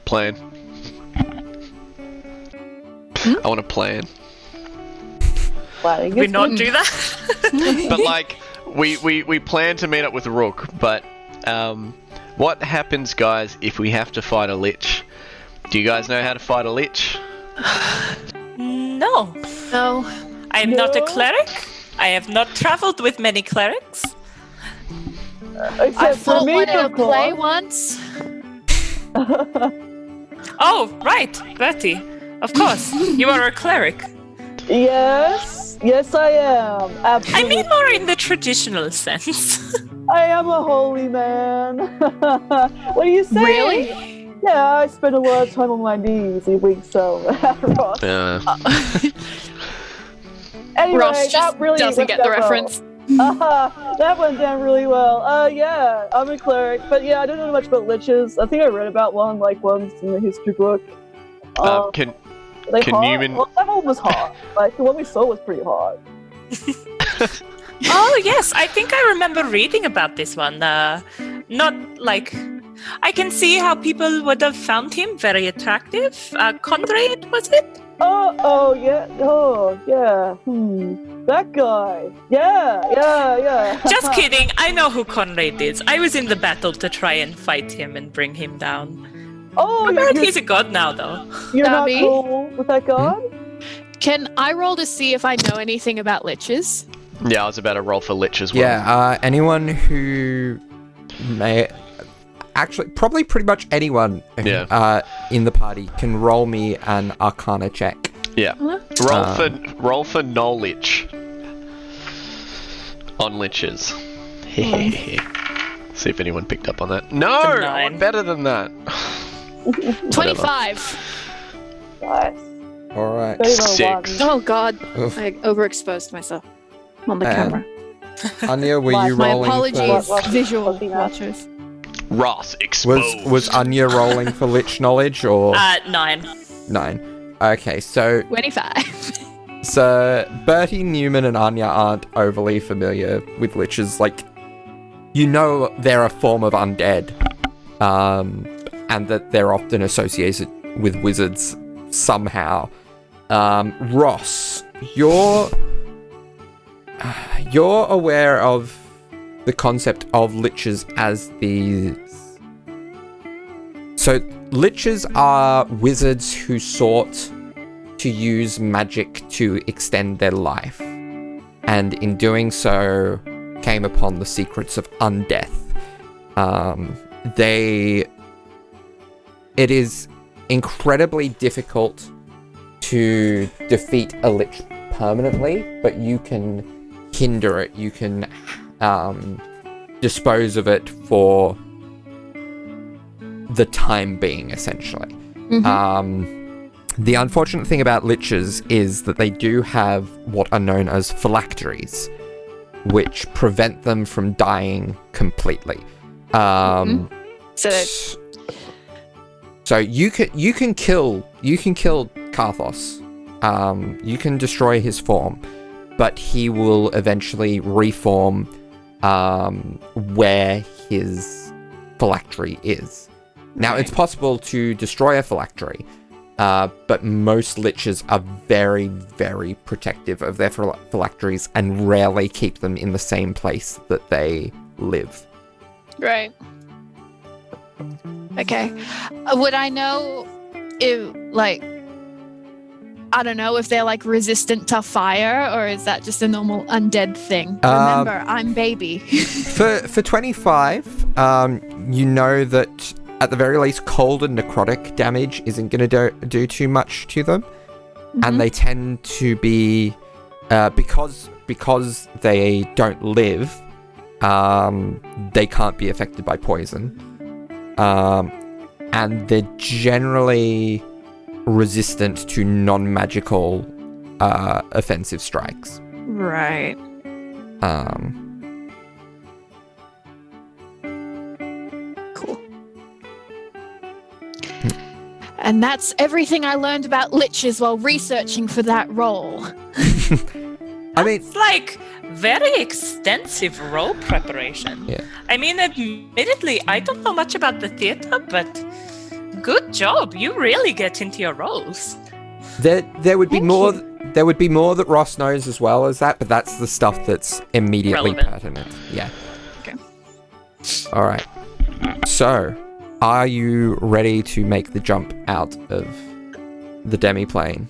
Plan. I want to plan. We not do that? But we plan to meet up with Rook, but what happens, guys, if we have to fight a lich? Do you guys know how to fight a lich? No. I am not a cleric. I have not traveled with many clerics. I fought one in a play once. Oh, right, Bertie. Of course, you are a cleric. Yes, I am. Absolutely. I mean more in the traditional sense. I am a holy man. What do you say? Really? Yeah, I spend a lot of time on my knees. He winks at Ross. Anyway, Ross just that really doesn't went get the down well. reference. That went down really well. Yeah, I'm a cleric, but yeah, I don't know much about liches. I think I read about one once in the history book. Can hot? Neumann? Well, that one was hot. The one we saw was pretty hot. Oh yes, I think I remember reading about this one. I can see how people would have found him very attractive. Conrad, was it? Oh yeah. That guy. Yeah. Just kidding. I know who Conrad is. I was in the battle to try and fight him and bring him down. Oh, I heard he's a god now, though. You're not Dabby? cool with that god? Can I roll to see if I know anything about liches? Yeah, I was about to roll for lich as well. Yeah, anyone who may... Actually, probably pretty much anyone in the party can roll me an Arcana check. Yeah. Roll for knowledge on liches. See if anyone picked up on that. No, I'm better than that. 25. Nice. All right. 6. Oh God, Oof. I overexposed myself on the camera. Anya, were you My rolling apologies, for... visual Looking at- watchers. Ross exposed. Was Anya rolling for lich knowledge or... 9. 9. Okay, so 25. Bertie, Neumann, and Anya aren't overly familiar with liches. They're a form of undead, and that they're often associated with wizards somehow. Ross, you're aware of the concept of liches as these. So liches are wizards who sought to use magic to extend their life, and in doing so came upon the secrets of undeath. It is incredibly difficult to defeat a lich permanently, but you can hinder it. You can dispose of it for the time being, essentially. The unfortunate thing about liches is that they do have what are known as phylacteries, which prevent them from dying completely. So you can kill Karthos. You can destroy his form, but he will eventually reform where his phylactery is. Now, it's possible to destroy a phylactery, but most liches are very, very protective of their phylacteries and rarely keep them in the same place that they live. Right. Okay. Would I know if, I don't know, if they're resistant to fire, or is that just a normal undead thing? Remember, I'm baby. For 25, you know that at the very least, cold and necrotic damage isn't going to do too much to them. And they tend to be, because they don't live, they can't be affected by poison. And they're generally resistant to non-magical offensive strikes. Right. Cool. And that's everything I learned about liches while researching for that role. I mean, It's like very extensive role preparation. Yeah. I mean, admittedly, I don't know much about the theater, but good job. You really get into your roles. there would be more. There would be more that Ross knows as well as that, but that's the stuff that's immediately Relevant. pertinent. Yeah. Okay. All right. So, are you ready to make the jump out of the demi-plane?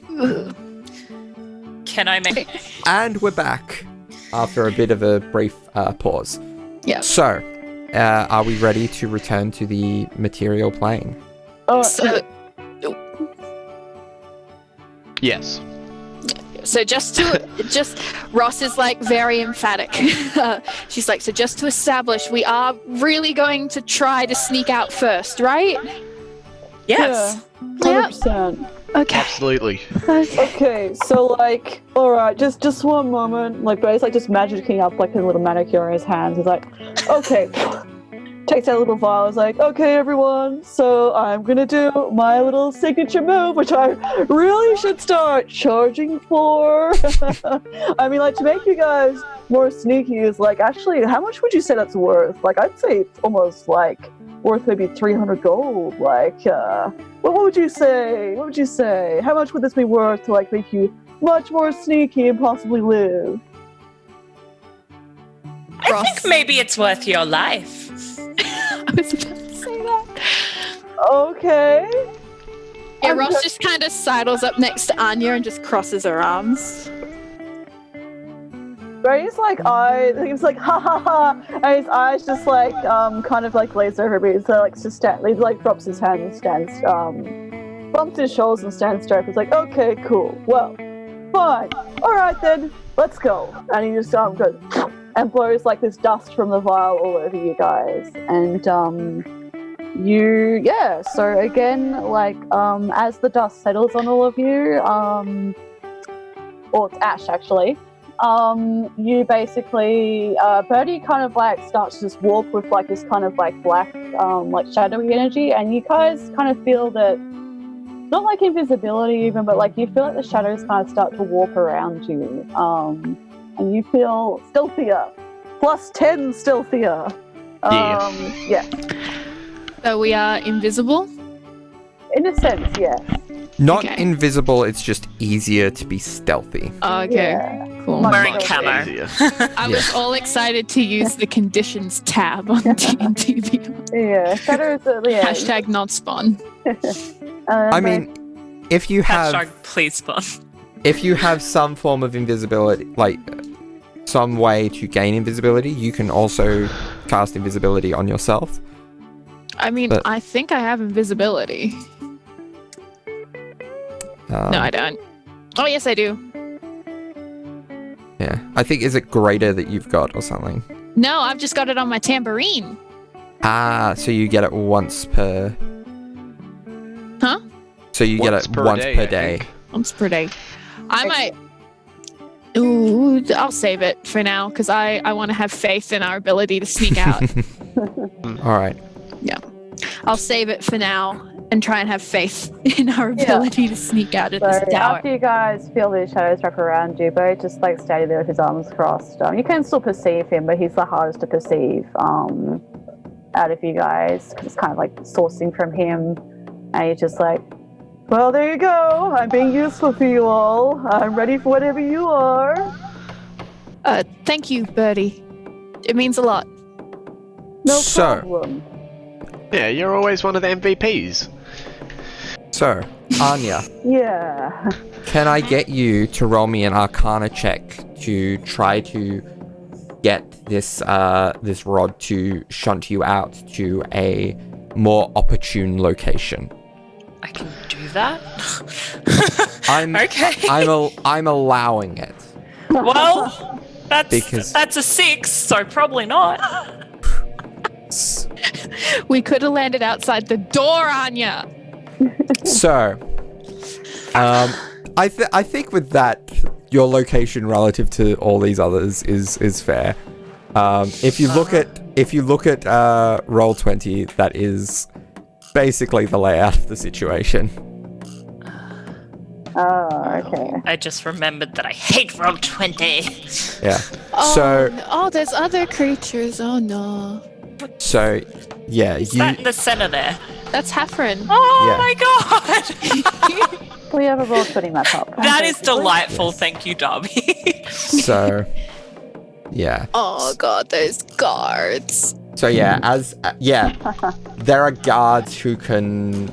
Can I make... And we're back after a bit of a brief pause. Yeah. So, are we ready to return to the material plane? So, Yes. so just Ross is like very emphatic. She's like, so just to establish, we are really going to try to sneak out first, right? Yes. Yeah. 100%. Okay. Absolutely. Okay, so like, all right, just one moment. Like, Brady's like just magicking up like a little manicure in his hands. He's like, okay, takes out a little vial. He's like, okay, everyone. So I'm gonna do my little signature move, which I really should start charging for. I mean, like, to make you guys more sneaky is like, actually, how much would you say that's worth? Like, I'd say it's almost like worth maybe 300 gold. Like, what would you say? What would you say? How much would this be worth to like make you much more sneaky and possibly live? I Ross. think maybe it's worth your life. I was about to say that. Okay. Yeah, I'm Ross just- just kind of sidles up next to Anya and just crosses her arms. Brady's like, he's like, ha ha ha, and his eyes just like, kind of like glaze over me. So like, just he like drops his hand and stands, bumps his shoulders and stands straight. He's like, okay, cool, well, fine, all right then, let's go. And he just goes and blows like this dust from the vial all over you guys. And so again, like, as the dust settles on all of you, or it's ash actually. You basically, Birdie kind of like starts to just walk with like this kind of like black, like shadowy energy, and you guys kind of feel that, not like invisibility even, but like you feel like the shadows kind of start to warp around you, and you feel stealthier, +10 stealthier. Yeah, So we are invisible. in a sense, yes. Not Okay. invisible, it's just easier to be stealthy. Oh, okay, Yeah. cool. Much Wearing more camo. Easier. I was all excited to use the conditions tab on D&D Beyond. Yeah, shadows. Yeah. Hashtag not spawn. I mean, if you have Hashtag please spawn. if you have some form of invisibility, like some way to gain invisibility, you can also cast invisibility on yourself. I mean, But- I think I have invisibility. No, I don't. Oh, yes, I do. Yeah, I think, is it greater that you've got or something? No, I've just got it on my tambourine. Ah, so you get it once per. Huh? So you get Once it per once day, per I day. think. Once per day. I might. Ooh, I'll save it for now because I want to have faith in our ability to sneak out. All right. I'll save it for now and try and have faith in our ability to sneak out of So this tower. after you guys feel these shadows wrap around you, Bo just like standing there with his arms crossed. You can still perceive him, but he's the hardest to perceive out of you guys because it's kind of like sourcing from him. And he's just like, well, there you go. I'm being useful for you all. I'm ready for whatever you are. Thank you, Birdie. It means a lot. No So- problem. Yeah, you're always one of the MVPs. So, Anya, Yeah. can I get you to roll me an Arcana check to try to get this this rod to shunt you out to a more opportune location. I can do that. I'm Okay. I'm allowing it. Well, Because- that's a 6, so probably not. We could have landed outside the door, Anya. So, I think with that, your location relative to all these others is fair. If you look at Roll20, that is basically the layout of the situation. Oh, okay. I just remembered that I hate Roll20. Yeah. Oh, there's other creatures. Oh no. So, yeah, Is that in the center there? That's Heffron. Oh Yeah. my god! We have a Roll20 map up. That is basically. delightful. Yes. Thank you, Darby. So, yeah. Oh god, there's guards. So yeah, there are guards who can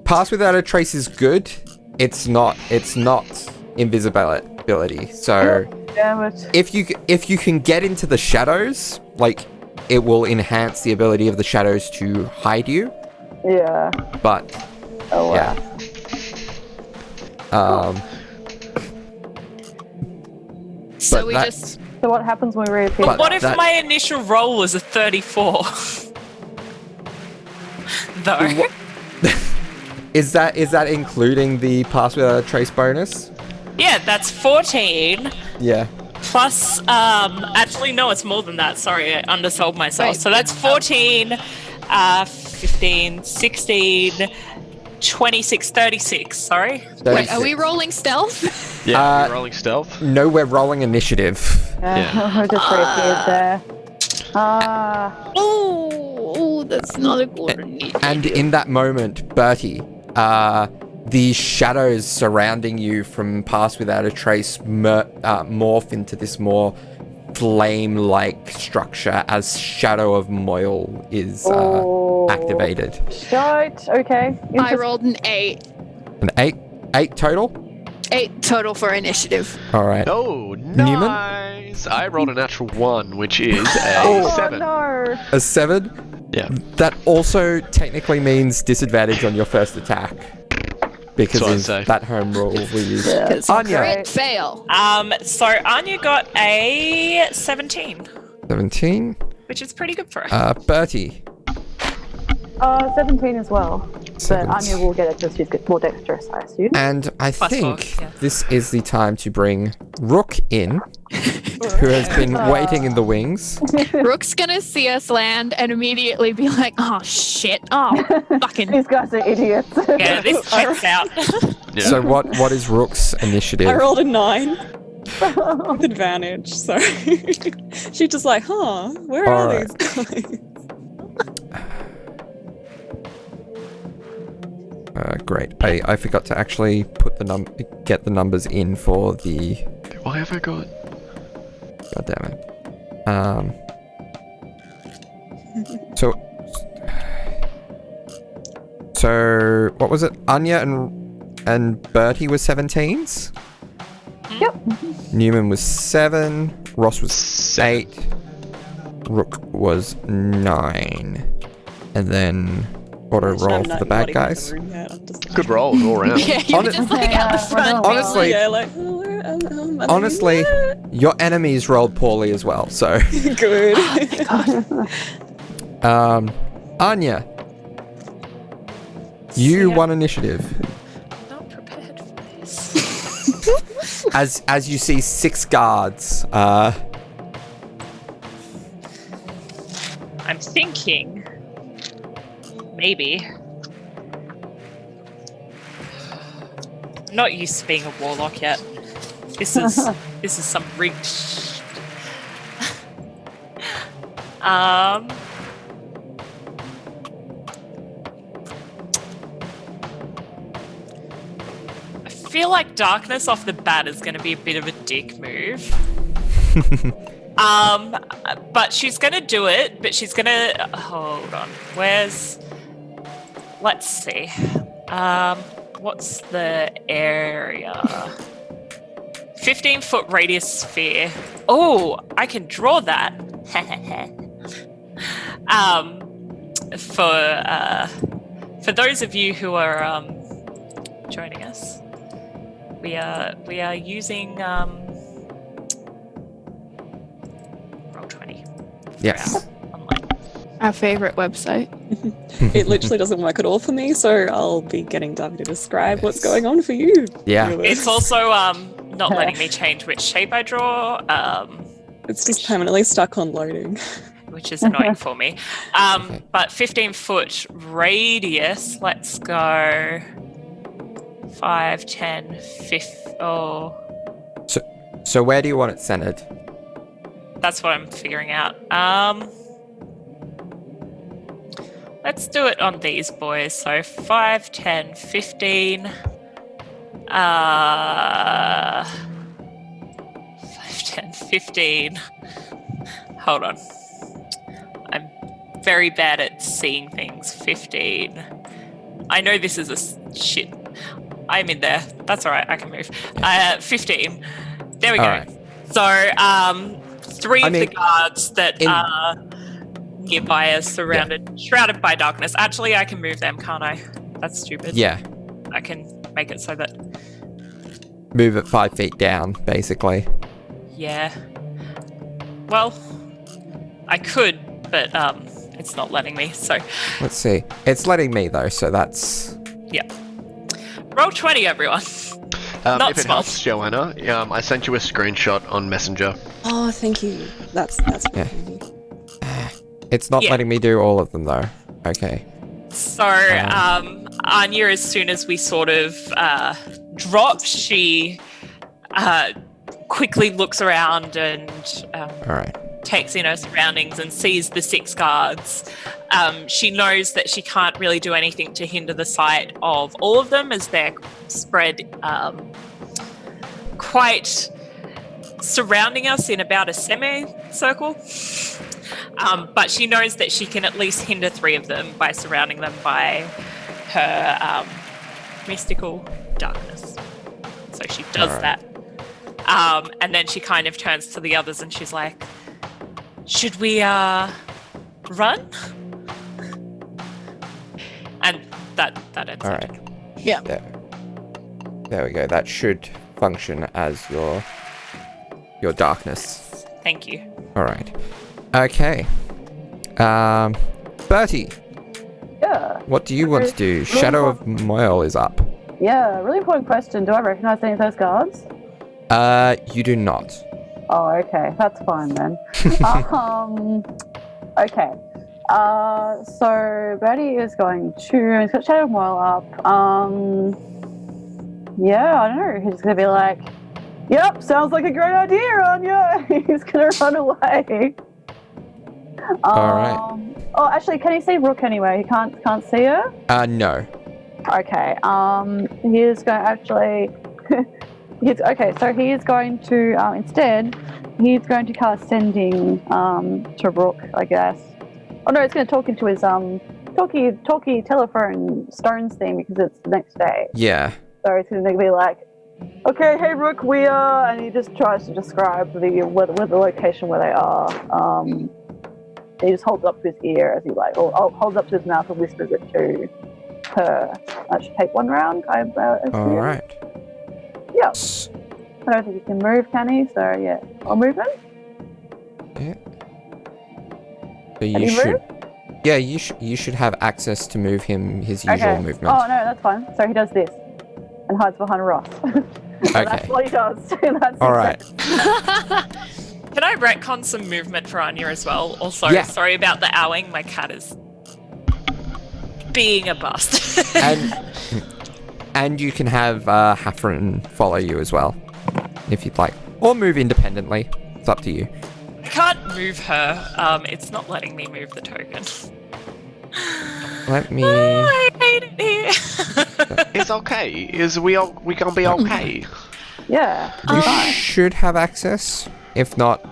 pass without a trace is good. It's not invisibility. So Damn it. if you can get into the shadows, it will enhance the ability of the shadows to hide you. Yeah. But Oh, wow. yeah. So But we that's- just So what happens when we reappear? But What if that- my initial roll was a 34? Though. Wha- Is that including the pass without a trace bonus? Yeah, that's 14. Yeah. Plus, actually, no, it's more than that. Sorry, I undersold myself. Right. So that's 14, 15, 16, 26, 36. Sorry. wait, are we rolling stealth? Yeah, Uh, you're rolling stealth. No, we're rolling initiative. Yeah. We just reappeared there. Oh, that's not a good idea. And in that moment, Bertie, the shadows surrounding you from Pass Without a Trace morph into this more flame-like structure as Shadow of Moil is activated. Shite. Okay. I rolled an 8. An 8 total? 8 total for initiative. All right. Oh, Newman? nice! I rolled a natural 1, which is a Oh 7. no. A 7? Yeah. That also technically means disadvantage on your first attack. Because That's what I'd of say. that home rule we use. Yeah. Because Anya. crit fail. So Anya got a 17, 17. which is pretty good for her. Bertie. 17 as well. Seven. But Anya will get it because she's more dexterous, I assume. And I Plus think four, yeah. this is the time to bring Rook in, who has been waiting in the wings. Rook's gonna see us land and immediately be like, oh shit. Oh, fucking. These guys are idiots. Yeah, this checks out. Yeah. So what is Rook's initiative? I rolled a 9 with advantage, so she's just like, huh, where are Alright. these guys? Great. I forgot to actually put get the numbers in for the. Do I ever got? God damn it. So what was it? Anya and Bertie were 17s. Yep. Neumann was 7. Ross was 8. Rook was 9. And then auto roll for the bad guys. Good rolls all around. Yeah, you're Hon- just like out the front. being Honestly- yeah, like, oh, where, Honestly, your enemies rolled poorly as well. So, good. Anya, you won initiative Not prepared for this. as you see 6 guards. I'm thinking maybe. I'm not used to being a warlock yet. This is some rigged. I feel like darkness off the bat is going to be a bit of a dick move. But she's gonna do it, but she's gonna hold on. Let's see. What's the area? 15-foot radius sphere. Oh, I can draw that. For those of you who are joining us, we are using Roll20. Yes. Online. Our favorite website. It literally doesn't work at all for me, so I'll be getting Davy to describe what's going on for you. Yeah. It's also not letting me change which shape I draw. It's just permanently stuck on loading. Which is annoying for me. But 15-foot radius, let's go 5, 10, 15. Oh, So where do you want it centered? that's what I'm figuring out. Let's do it on these boys. So 5, 10, 15. 5, 10, 15. Hold on. I'm very bad at seeing things. 15. I know this is a shit. I'm in there. That's all right. I can move. 15. There we go. All right. So, three of the guards that are nearby are shrouded by darkness. Actually, I can move them, can't I? That's stupid. Yeah. I can make it so that. Move it 5 feet down, basically. Yeah. Well, I could, but it's not letting me. So. Let's see. It's letting me though, so that's. Yeah. Roll 20, everyone. Not if it small. helps, Joanna, I sent you a screenshot on Messenger. Oh, thank you. That's Yeah. handy. It's not Yeah. letting me do all of them though. Okay. So, Anya, as soon as we sort of drop, she quickly looks around and All right. takes in her surroundings and sees the 6 guards. She knows that she can't really do anything to hinder the sight of all of them as they're spread quite surrounding us in about a semicircle. But she knows that she can at least hinder 3 of them by surrounding them by her mystical darkness. So she does that. And then she kind of turns to the others and she's like, should we run? And that ends All it. right. Yeah. There we go. That should function as your darkness. Thank you. All right. Okay. Bertie, Yeah. what do you want to do? Shadow of Moyle is up. Yeah, really important question. Do I recognize any of those guards? You do not. Oh, okay. That's fine then. Okay. So Bertie is going to. He's got Shadow of Moyle up. Yeah, I don't know. He's going to be like, "Yep, sounds like a great idea, Anya." He's going to run away. All right. Oh, actually, can he see Rook anyway? He can't see her. No. Okay. He is going to actually. So he is going to instead. He's going to cast Sending to Rook, I guess. Oh no, it's going to talk into his talkie telephone stones thing because it's the next day. Yeah. So it's going to be like, okay, hey Rook, we are, and he just tries to describe the location where they are. He just holds up to his ear as he holds up to his mouth and whispers it to her. That should take 1 round. I assume. All right. Yeah. I don't think he can move, can he? So yeah, I'll move him. Yeah. So Can you he should. move? Yeah, you should have access to move him his usual movement. Oh no, that's fine. So he does this and hides behind Ross. So Okay. that's what he does. That's All right. Can I retcon some movement for Anya as well? Also, Yeah. sorry about the owing. My cat is being a bust. And you can have Hafren follow you as well, if you'd like, or move independently. It's up to you. I can't move her. It's not letting me move the token. Let me. I hate it here. It's okay. We gonna be okay. Yeah. You should have access. If not,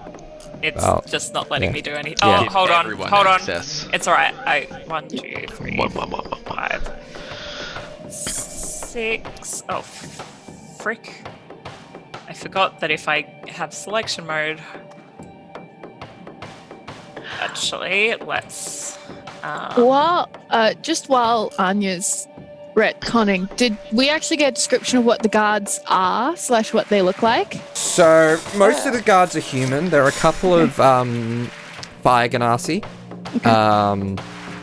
It's Oh, just not letting yeah. me do anything. Yeah. Oh, Give hold on. everyone Hold access. on. It's alright. 1, 2, 3, 1. 5, 6. Oh, frick. I forgot that if I have selection mode. actually, let's. While Anya's retconning, did we actually get a description of what the guards are / what they look like? So most of the guards are human. There are a couple of fire ganassi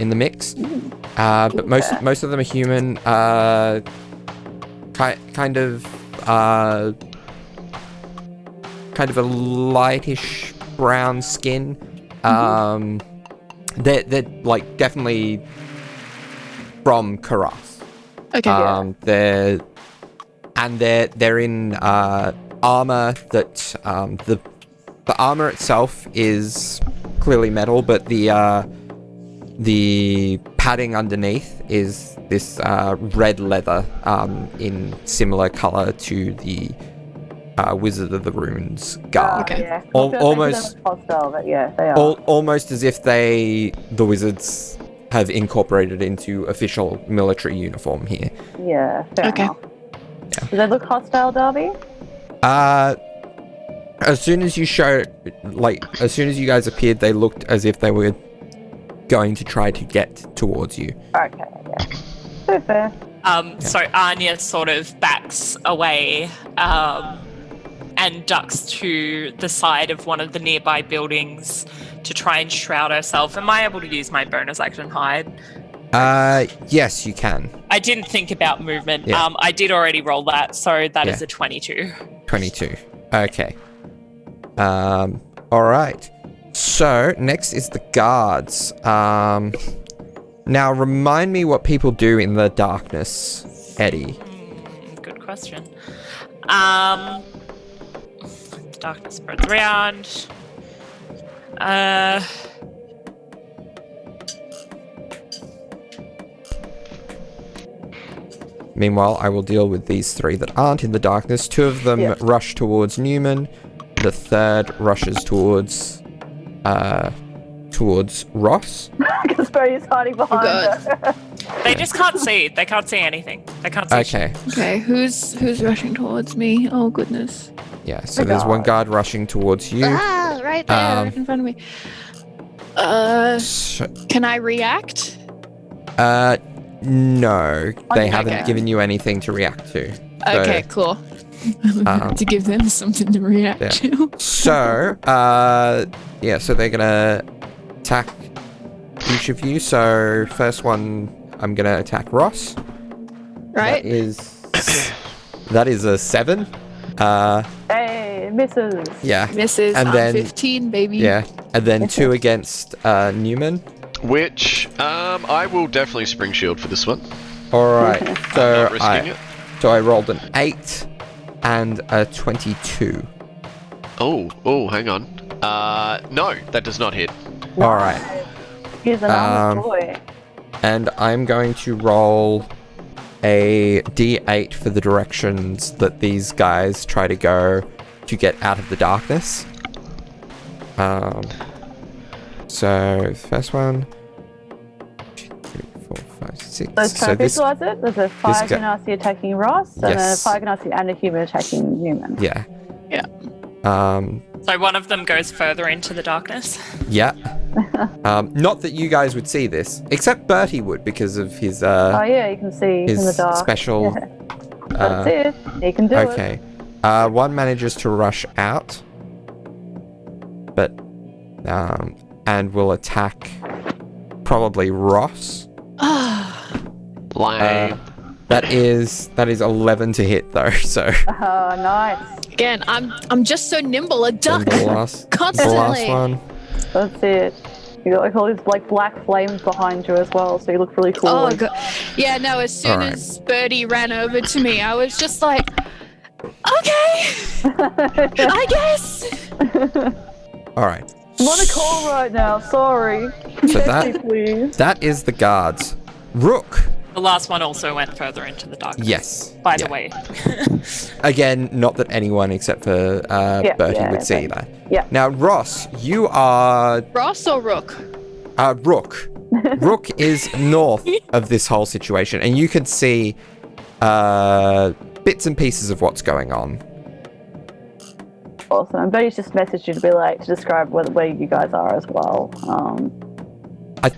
in the mix, but most of them are human. Kind of a lightish brown skin. They're like definitely from Karas. Okay. They're in armor that the armor itself is clearly metal, but the padding underneath is this red leather in similar color to the Wizard of the Runes guard. Okay. Yeah. Almost hostile, but yeah, they are. almost as if the wizards have incorporated into official military uniform here. Yeah, fair Okay. enough. Does they look hostile, Darby? As soon as you guys appeared, they looked as if they were going to try to get towards you. Okay, yeah. So fair. So Anya sort of backs away and ducks to the side of one of the nearby buildings to try and shroud herself. Am I able to use my bonus action hide? Yes, you can. I didn't think about movement. Yeah. I did already roll that, so that is Yeah. a 22. 22. Okay. All right. So next is the guards. Now remind me what people do in the darkness, Eddie. Good question. Darkness spreads around. Meanwhile, I will deal with these three that aren't in the darkness. Two of them Yeah. rush towards Neumann. The third rushes towards Ross. Because Brody's hiding behind her. They just can't see. They can't see anything. They can't see shit. Okay. Okay, who's rushing towards me? Oh goodness. Yeah, so there's one guard rushing towards you. Right there, right in front of me. So- Can I react? No, they haven't Okay. given you anything to react to. Okay, cool. To give them something to react yeah. to. So, so they're gonna attack each of you. So, first one, I'm gonna attack Ross. Right? That is a 7. Hey, misses. Yeah, Misses And on then- 15, baby. yeah, and then 2 against Neumann. Which I will definitely spring shield for this one. All right, so Not risking it. I rolled an 8 and a 22. Oh, hang on. No, that does not hit. All right. He's an honest boy. And I'm going to roll a d8 for the directions that these guys try to go to get out of the darkness. So, first one. 2, 3, 4, 5, 6. Let's try So to visualize it. There's a fire guy- ganassi attacking Ross, and Yes. a fire ganassi and a human attacking Neumann. Yeah. Yeah. So one of them goes further into the darkness. Yeah. Not that you guys would see this, except Bertie would because of his Oh yeah, you can see in the his dark. special. That's it. You can do it. Okay. One manages to rush out, but and will attack probably Ross. Lame. That is 11 to hit though. So Oh, nice. Again, I'm just so nimble, a duck. and the last Constantly. one. That's it. You got like all these like black flames behind you as well, so you look really cool. Oh god. Yeah, no, as soon Alright. as Birdie ran over to me, I was just like, okay, I guess. All right. I'm on a call right now. Sorry. So Bestie, please. that is the guards. Rook. The last one also went further into the darkness. Yes. By the Yeah. way. Again, not that anyone except for Bertie yeah, would see thanks. that. Yeah. Now, Ross, you are Ross or Rook? Rook. Rook is north of this whole situation, and you can see bits and pieces of what's going on. Awesome. And Bertie's just messaged you to be like, to describe where you guys are as well. I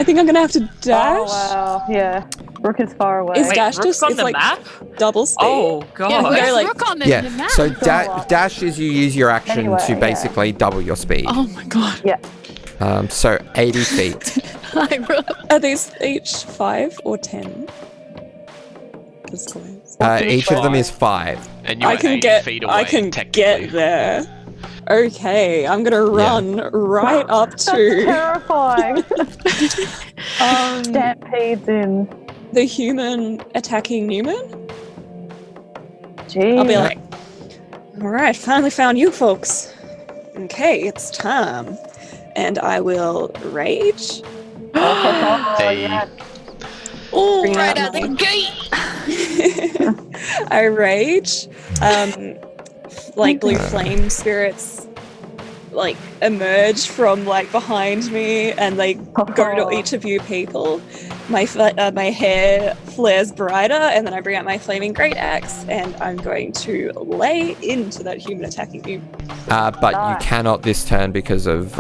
think I'm gonna have to dash. Oh, wow. Yeah. Rook is far away. Is Wait, dash Rook's just on it's the like map? double speed? Oh god. Yeah, where's like- Rook on the map? So Somewhat. dash is you use your action Anyway, to yeah. basically double your speed. Oh my god. So 80 feet. Are these each 5 or 10? The squares. Each of them is 5. And you're I can 8 get. feet away, I can technically. get there. Okay, I'm gonna run right up That's to terrifying. Stampede's in. the human attacking Neumann. Jeez. I'll be like, all right, finally found you folks. Okay, it's time. And I will rage. Hey. Oh, Bring right out out the my- gate. I rage. Like blue flame spirits like emerge from like behind me and they go to each of you people. My hair flares brighter and then I bring out my flaming great axe and I'm going to lay into that human attacking you. But you cannot this turn because of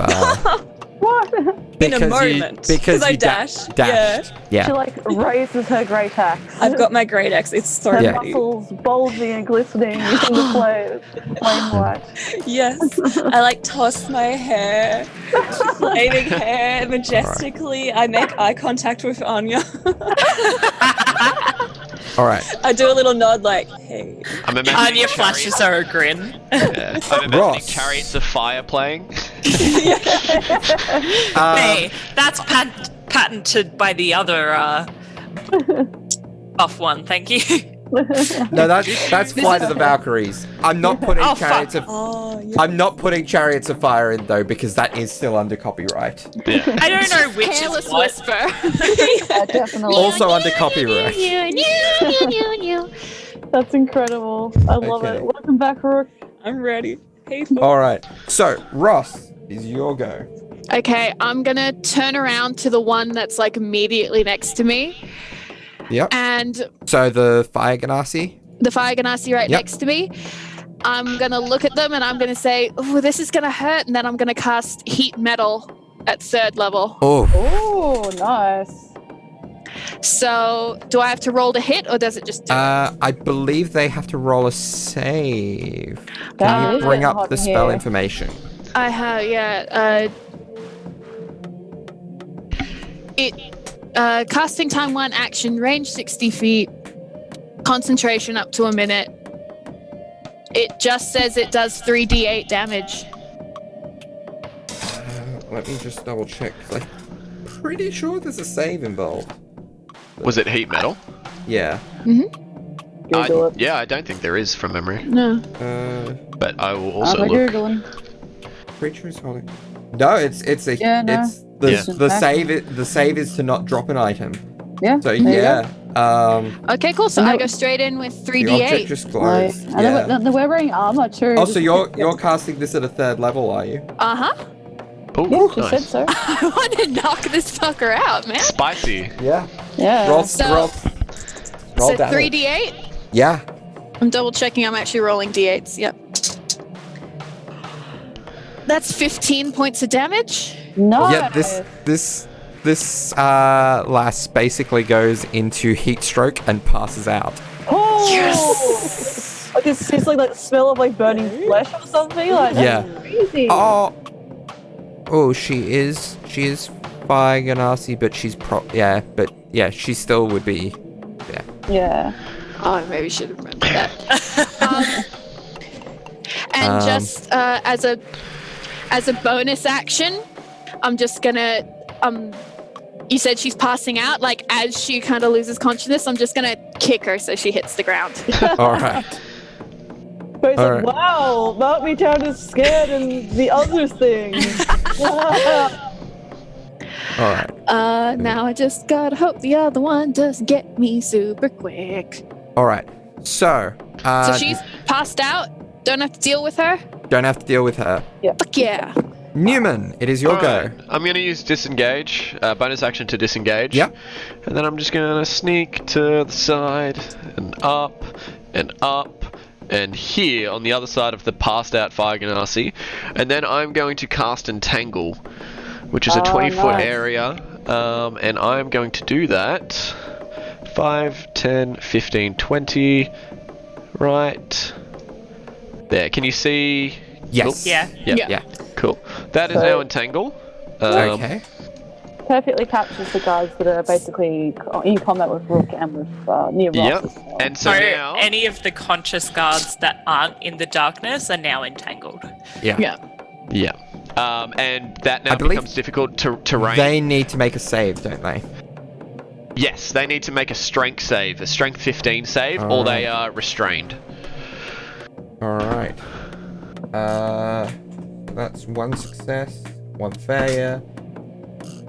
What? In a moment. because I you dashed. dashed. Yeah. She like raises her great axe. I've got my great axe. It's so her Yeah. pretty. muscles bulging and glistening in the flame light. Yes. I like toss my hair, flaming hair majestically. I make eye contact with Anya. All right. I do a little nod like, hey. I'm imagining Anya flashes her a grin. Yeah. I'm imagining Ross. Chariots of Fire playing. Hey, that's patented by the other buff one, thank you. No, that's Flight of the Valkyries. I'm not putting Oh, Chariots fuck. of Oh, yeah. I'm not putting Chariots of Fire in though because that is still under copyright. Yeah. I don't know which Careless is what. whisper. Yeah, definitely. Also under copyright. That's incredible. I love Okay. it. Welcome back, Rook. I'm ready. Hey, All right. So, Ross, is your go. Okay, I'm gonna turn around to the one that's like immediately next to me, Yep. and So the Fire Ganassi. the fire ganassi right Yep. next to me. I'm gonna look at them and I'm gonna say, "Oh, this is gonna hurt," and then I'm gonna cast heat metal at 3rd level. Oh, Oh, nice. So, do I have to roll to hit, or does it just do it? I believe they have to roll a save. Yeah, Can it you is bring getting up hot the in spell here. information? I have, casting time 1, action, range 60 feet, concentration up to a minute. It just says it does 3d8 damage. Let me just double check. 'Cause I'm pretty sure there's a save involved. Was it heat metal? Yeah. Google it. Yeah, I don't think there is from memory. No. But I will also I'm look. Googling. Creatures holding. No, it's a Yeah, no. it's the Yeah. the save is to not drop an item. Yeah. So there you yeah. Okay, cool. So And I that- go straight in with The object 3d8. just go. glows. And Yeah. then we're wearing armor too. Oh, so you're casting this at a 3rd level, are you? Uh-huh. Oh, Yeah, she nice. said so. I want to knock this fucker out, man. Spicy. Yeah. Yeah. Roll So- roll So damage. 3d8? Yeah. I'm double checking I'm actually rolling d8s. Yep. That's 15 points of damage. Nice. Yeah, this lass basically goes into heat stroke and passes out. Oh! Yes! Like it's like that smell of like burning flesh or something. Like that's Yeah. crazy. Oh, she is Fire Ganassi, but she's she still would be. Yeah. Oh, I maybe should have remembered that. And just as a bonus action, I'm just gonna you said she's passing out. Like as she kind of loses consciousness, I'm just gonna kick her so she hits the ground. All right. But it's All like, right. wow, Mount Me Town is scared and the other thing. All right. Now I just gotta hope the other one doesn't get me super quick. All right. So, So she's passed out. Don't have to deal with her. don't have to deal with her. Fuck yeah. Newman, it is your Alright, go. I'm going to use disengage, bonus action to disengage. Yep. And then I'm just going to sneak to the side and up and here on the other side of the passed out Fire Ganassi. And then I'm going to cast Entangle, which is a 20-foot nice. area. And I'm going to do that. 5, 10, 15, 20. Right. There. Can you see? Yes. Yeah. Yeah. Cool. That is So- now Entangle. Okay. Perfectly captures the guards that are basically in combat with Rook and with near Ross. Yep. as well. And so So now... any of the conscious guards that aren't in the darkness are now entangled. Yeah. Yeah. And that now I believe becomes difficult terrain. They need to make a save, don't they? Yes, they need to make a strength save, a strength 15 save, or they are restrained. Alright. That's 1 success, 1 failure,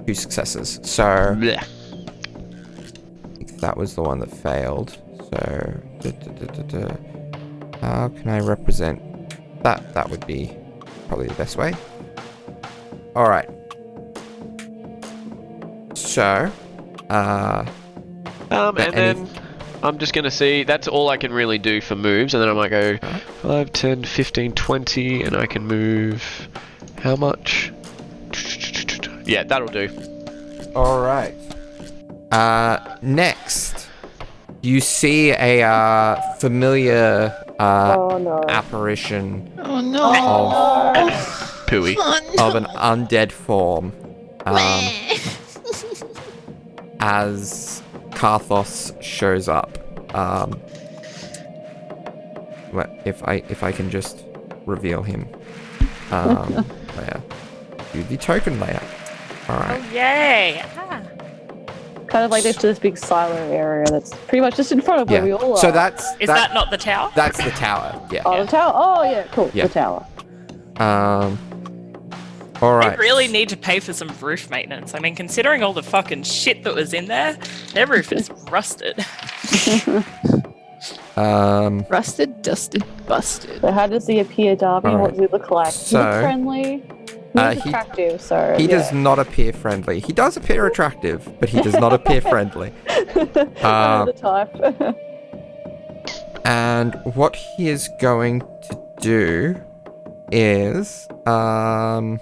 2 successes. So Blech. I think that was the one that failed. So how can I represent that? That would be probably the best way. Alright. So And then I'm just going to see, that's all I can really do for moves, and then I might go 5, 10, 15, 20, and I can move how much? Yeah, that'll do. Alright. Next, you see a familiar Oh no. apparition Oh no. Pooey. of an undead form as Karthos shows up. If I can just reveal him. Layer. Do the token layer. Alright. Oh, yay! Ah. Kind of like this big silo area that's pretty much just in front of where we all are. So that's Is that not the tower? that's the tower. Yeah. Oh, the tower. Oh yeah, cool. Yeah. The tower. Alright. They really need to pay for some roof maintenance. I mean, considering all the fucking shit that was in there, their roof is rusted. Rusted, dusted, busted. So how does he appear, Darby? Alright. What does he look like? Does he look So, friendly? He's he- attractive, so He yeah. does not appear friendly. He does appear attractive, but he does not appear friendly. Kind of the type. And what he is going to do is, yeah,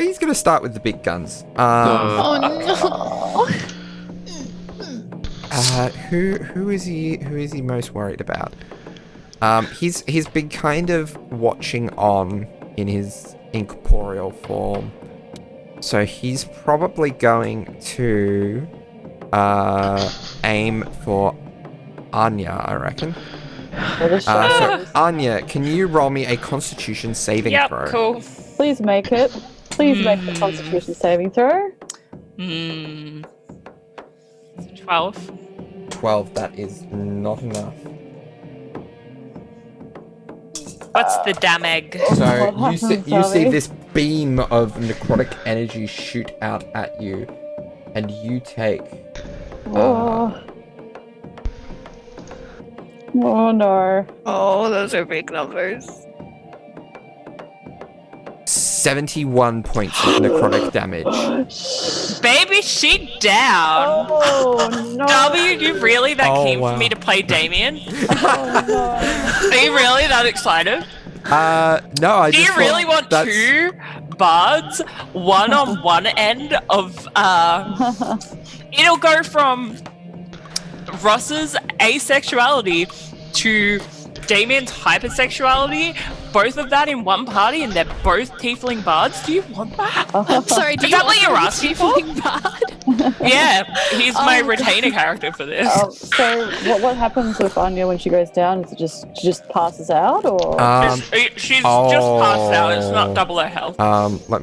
he's going to start with the big guns. Oh no. Who is he most worried about? He's been kind of watching on in his incorporeal form, so he's probably going to aim for Anya, I reckon. So Anya, can you roll me a Constitution saving Yep, throw? cool. Please make it. Please make the Constitution saving throw. 12. 12. That is not enough. What's the damage? So What you see happened, Charlie? this beam of necrotic energy shoot out at you, and you take Oh. Oh no. Oh, those are big numbers. 71 points of necrotic damage. Baby, she down. Oh no. W, you really that Oh, keen wow. for me to play Damien? Oh no. Are you really that excited? No, I Do just you really want that's- two bards, one on one end of it'll go from Ross's asexuality to Damien's hypersexuality, both of that in one party, and they're both tiefling bards. Do you want that? I'm sorry, do Is you that what want you're me asking to for? be bad? Yeah, he's my Oh. retainer character for this. So what happens with Anya when she goes down? Is it she just passes out, or She's just passed out. It's not double her health. let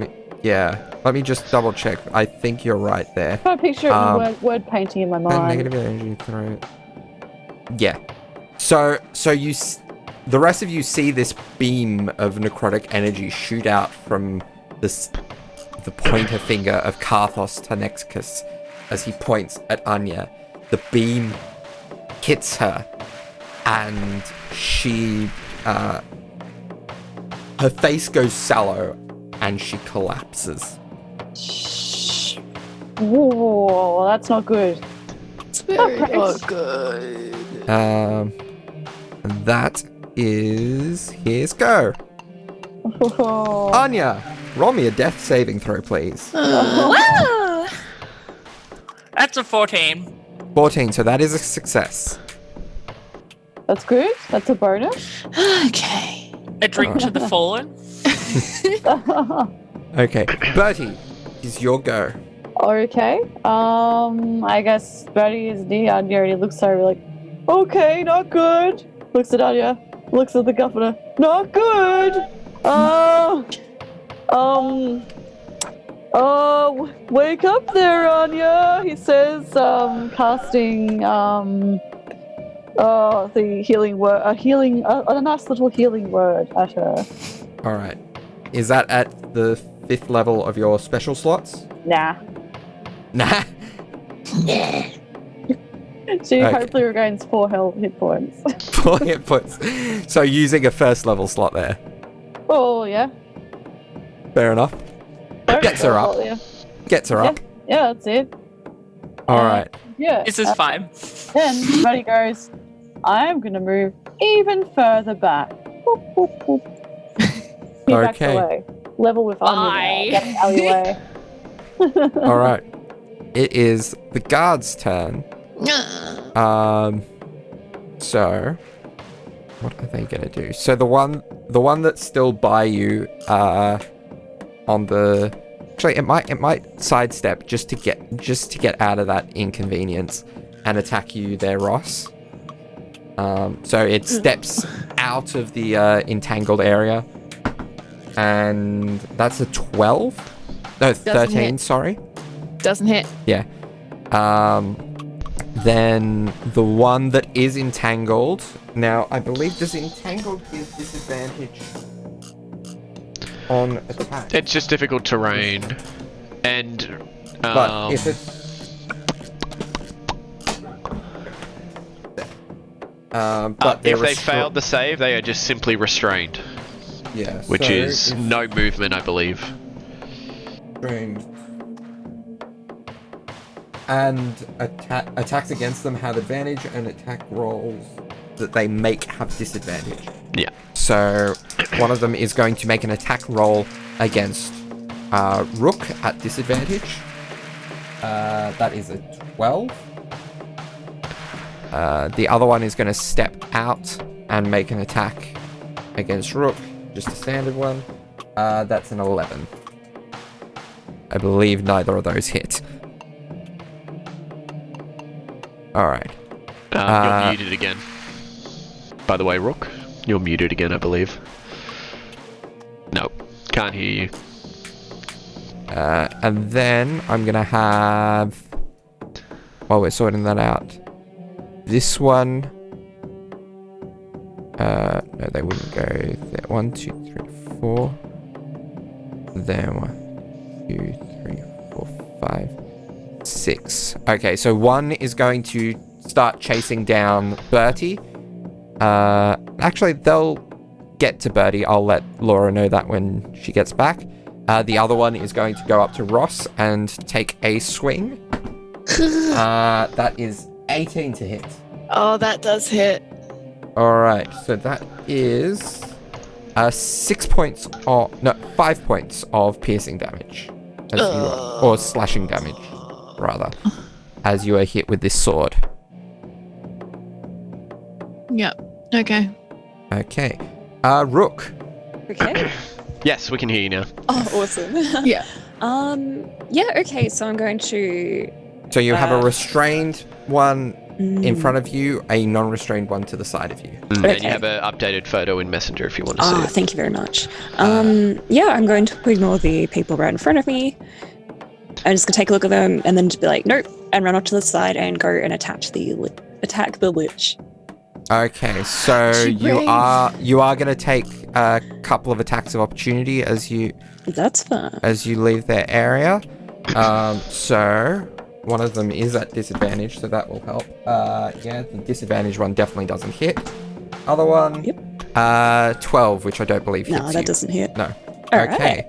me just double check. I think you're right there. I picture it in word painting in my mind. Negative energy throw. Yeah. So the rest of you see this beam of necrotic energy shoot out from the pointer finger of Karthos Tanexicus as he points at Anya. The beam hits her, and she her face goes sallow, and she collapses. Whoa, that's not good. It's very Okay. not good. That is here's go. Anya, roll me a death saving throw, please. Wow. That's a 14. 14, so that is a success. That's good. That's a bonus. Okay. A drink to the fallen. Okay, Bertie, is your go. Okay. I guess Betty is near Anya and he looks at her like, okay, not good. Looks at Anya, looks at the governor, not good. Wake up there, Anya, he says, casting, the healing word, a nice little healing word at her. Alright. Is that at the 5th level of your special slots? Nah. Nah. She Okay. hopefully regains 4 hit points. 4 hit points. So using a 1st level slot there. Oh, yeah. Fair enough. Gets her up. Yeah, Gets her up. yeah, that's it. Alright. Yeah. This is fine. Then Buddy goes, I'm going to move even further back. Boop, boop, boop. He backs Okay. away. Level with Anya now. Bye. That's alleyway. Alright. It is the guard's turn. So what are they gonna do? So the one that's still by you, on the actually it might sidestep just to get out of that inconvenience and attack you there, Ross. So it steps out of the entangled area, and that's a 12. No, 13. hit. Sorry. Doesn't hit. Yeah. Then the one that is entangled. Now, I believe does entangled give disadvantage on attack. It's just difficult terrain, and But if it's but if they failed the save, they are just simply restrained, yeah, which so is if no movement, I believe. restrained and attacks against them have advantage, and attack rolls that they make have disadvantage. Yeah. So one of them is going to make an attack roll against Rook at disadvantage. That is a 12. The other one is going to step out and make an attack against Rook, just a standard one. That's an 11. I believe neither of those hit. Alright. You're muted again. By the way, Rook, you're muted again, I believe. Nope, can't hear you. And then I'm going to have, while we're sorting that out, this one. No, they wouldn't go there. 1, 2, 3, 4. Then 1, 2, 3, 4, 5, 6. Okay, so one is going to start chasing down Bertie. Actually, they'll get to Bertie. I'll let Laura know that when she gets back. The other one is going to go up to Ross and take a swing. That is 18 to hit. Oh, that does hit. Alright, so that is 5 points of piercing damage. Or slashing damage, rather, as you are hit with this sword. Yep. Okay. Okay. Rook. Okay. Yes, we can hear you now. Oh, awesome. Yeah. Yeah, okay, so I'm going to... So you have a restrained one in front of you, a non-restrained one to the side of you. And Okay. you have an updated photo in Messenger if you want to see Oh, it. thank you very much. Yeah, I'm going to ignore the people right in front of me. I'm just going to take a look at them and then just be like, nope, and run off to the side and go and attack the lich. Okay, so She you brave. are going to take a couple of attacks of opportunity as you That's fine. leave their area. So one of them is at disadvantage, so that will help. Yeah, the disadvantage one definitely doesn't hit. Other one, Yep. 12, which I don't believe hits No, you. that doesn't hit. No. All Okay.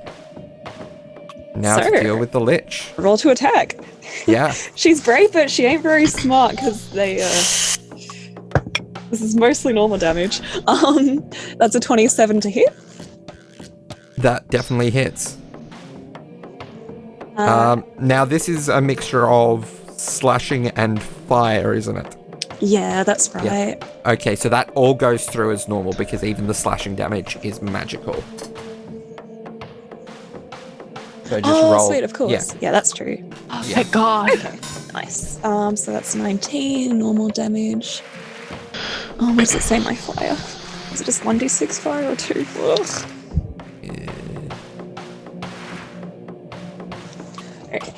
Now to So- deal with the lich. Roll to attack. Yeah. She's brave, but she ain't very smart because they This is mostly normal damage. That's a 27 to hit. That definitely hits. Now this is a mixture of slashing and fire, isn't it? Yeah, that's right. Okay, so that all goes through as normal because even the slashing damage is magical. So just roll. Sweet, of course. Yeah, that's true. Oh, thank God. Okay, nice. So that's 19 normal damage. Oh, what does it say my fire? Is it just 1d6 fire or 2? Ugh. Okay.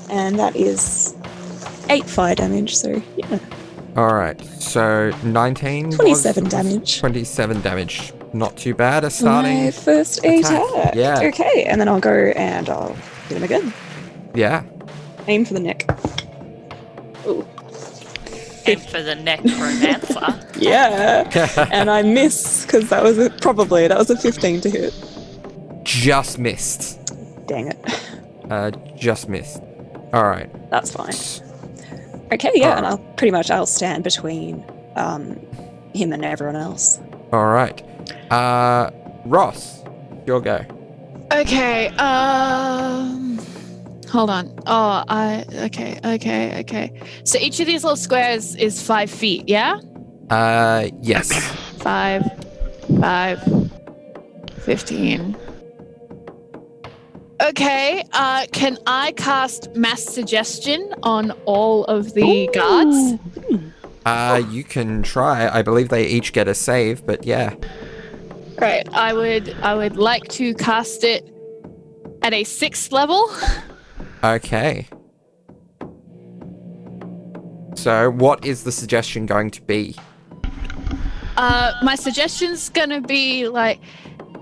And that is 8 fire damage, so yeah. Alright, so 19 27 damage. 27 damage. Not too bad. A starting My first attack. Yeah. Okay, and then I'll go and I'll hit him again. Yeah. Aim for the neck. Ooh. And for the necromancer. Yeah. And I miss, because that was a 15 to hit. Just missed. Dang it. Just missed. Alright. That's fine. Okay, yeah, and I'll stand between him and everyone else. Alright. Ross, your go. Okay, hold on. Okay. So each of these little squares is 5 feet, yeah? Yes. 5, 15. Okay, can I cast Mass Suggestion on all of the guards? You can try. I believe they each get a save, but yeah. Great. I would like to cast it at a 6th level. Okay. So, what is the suggestion going to be? My suggestion's gonna be like,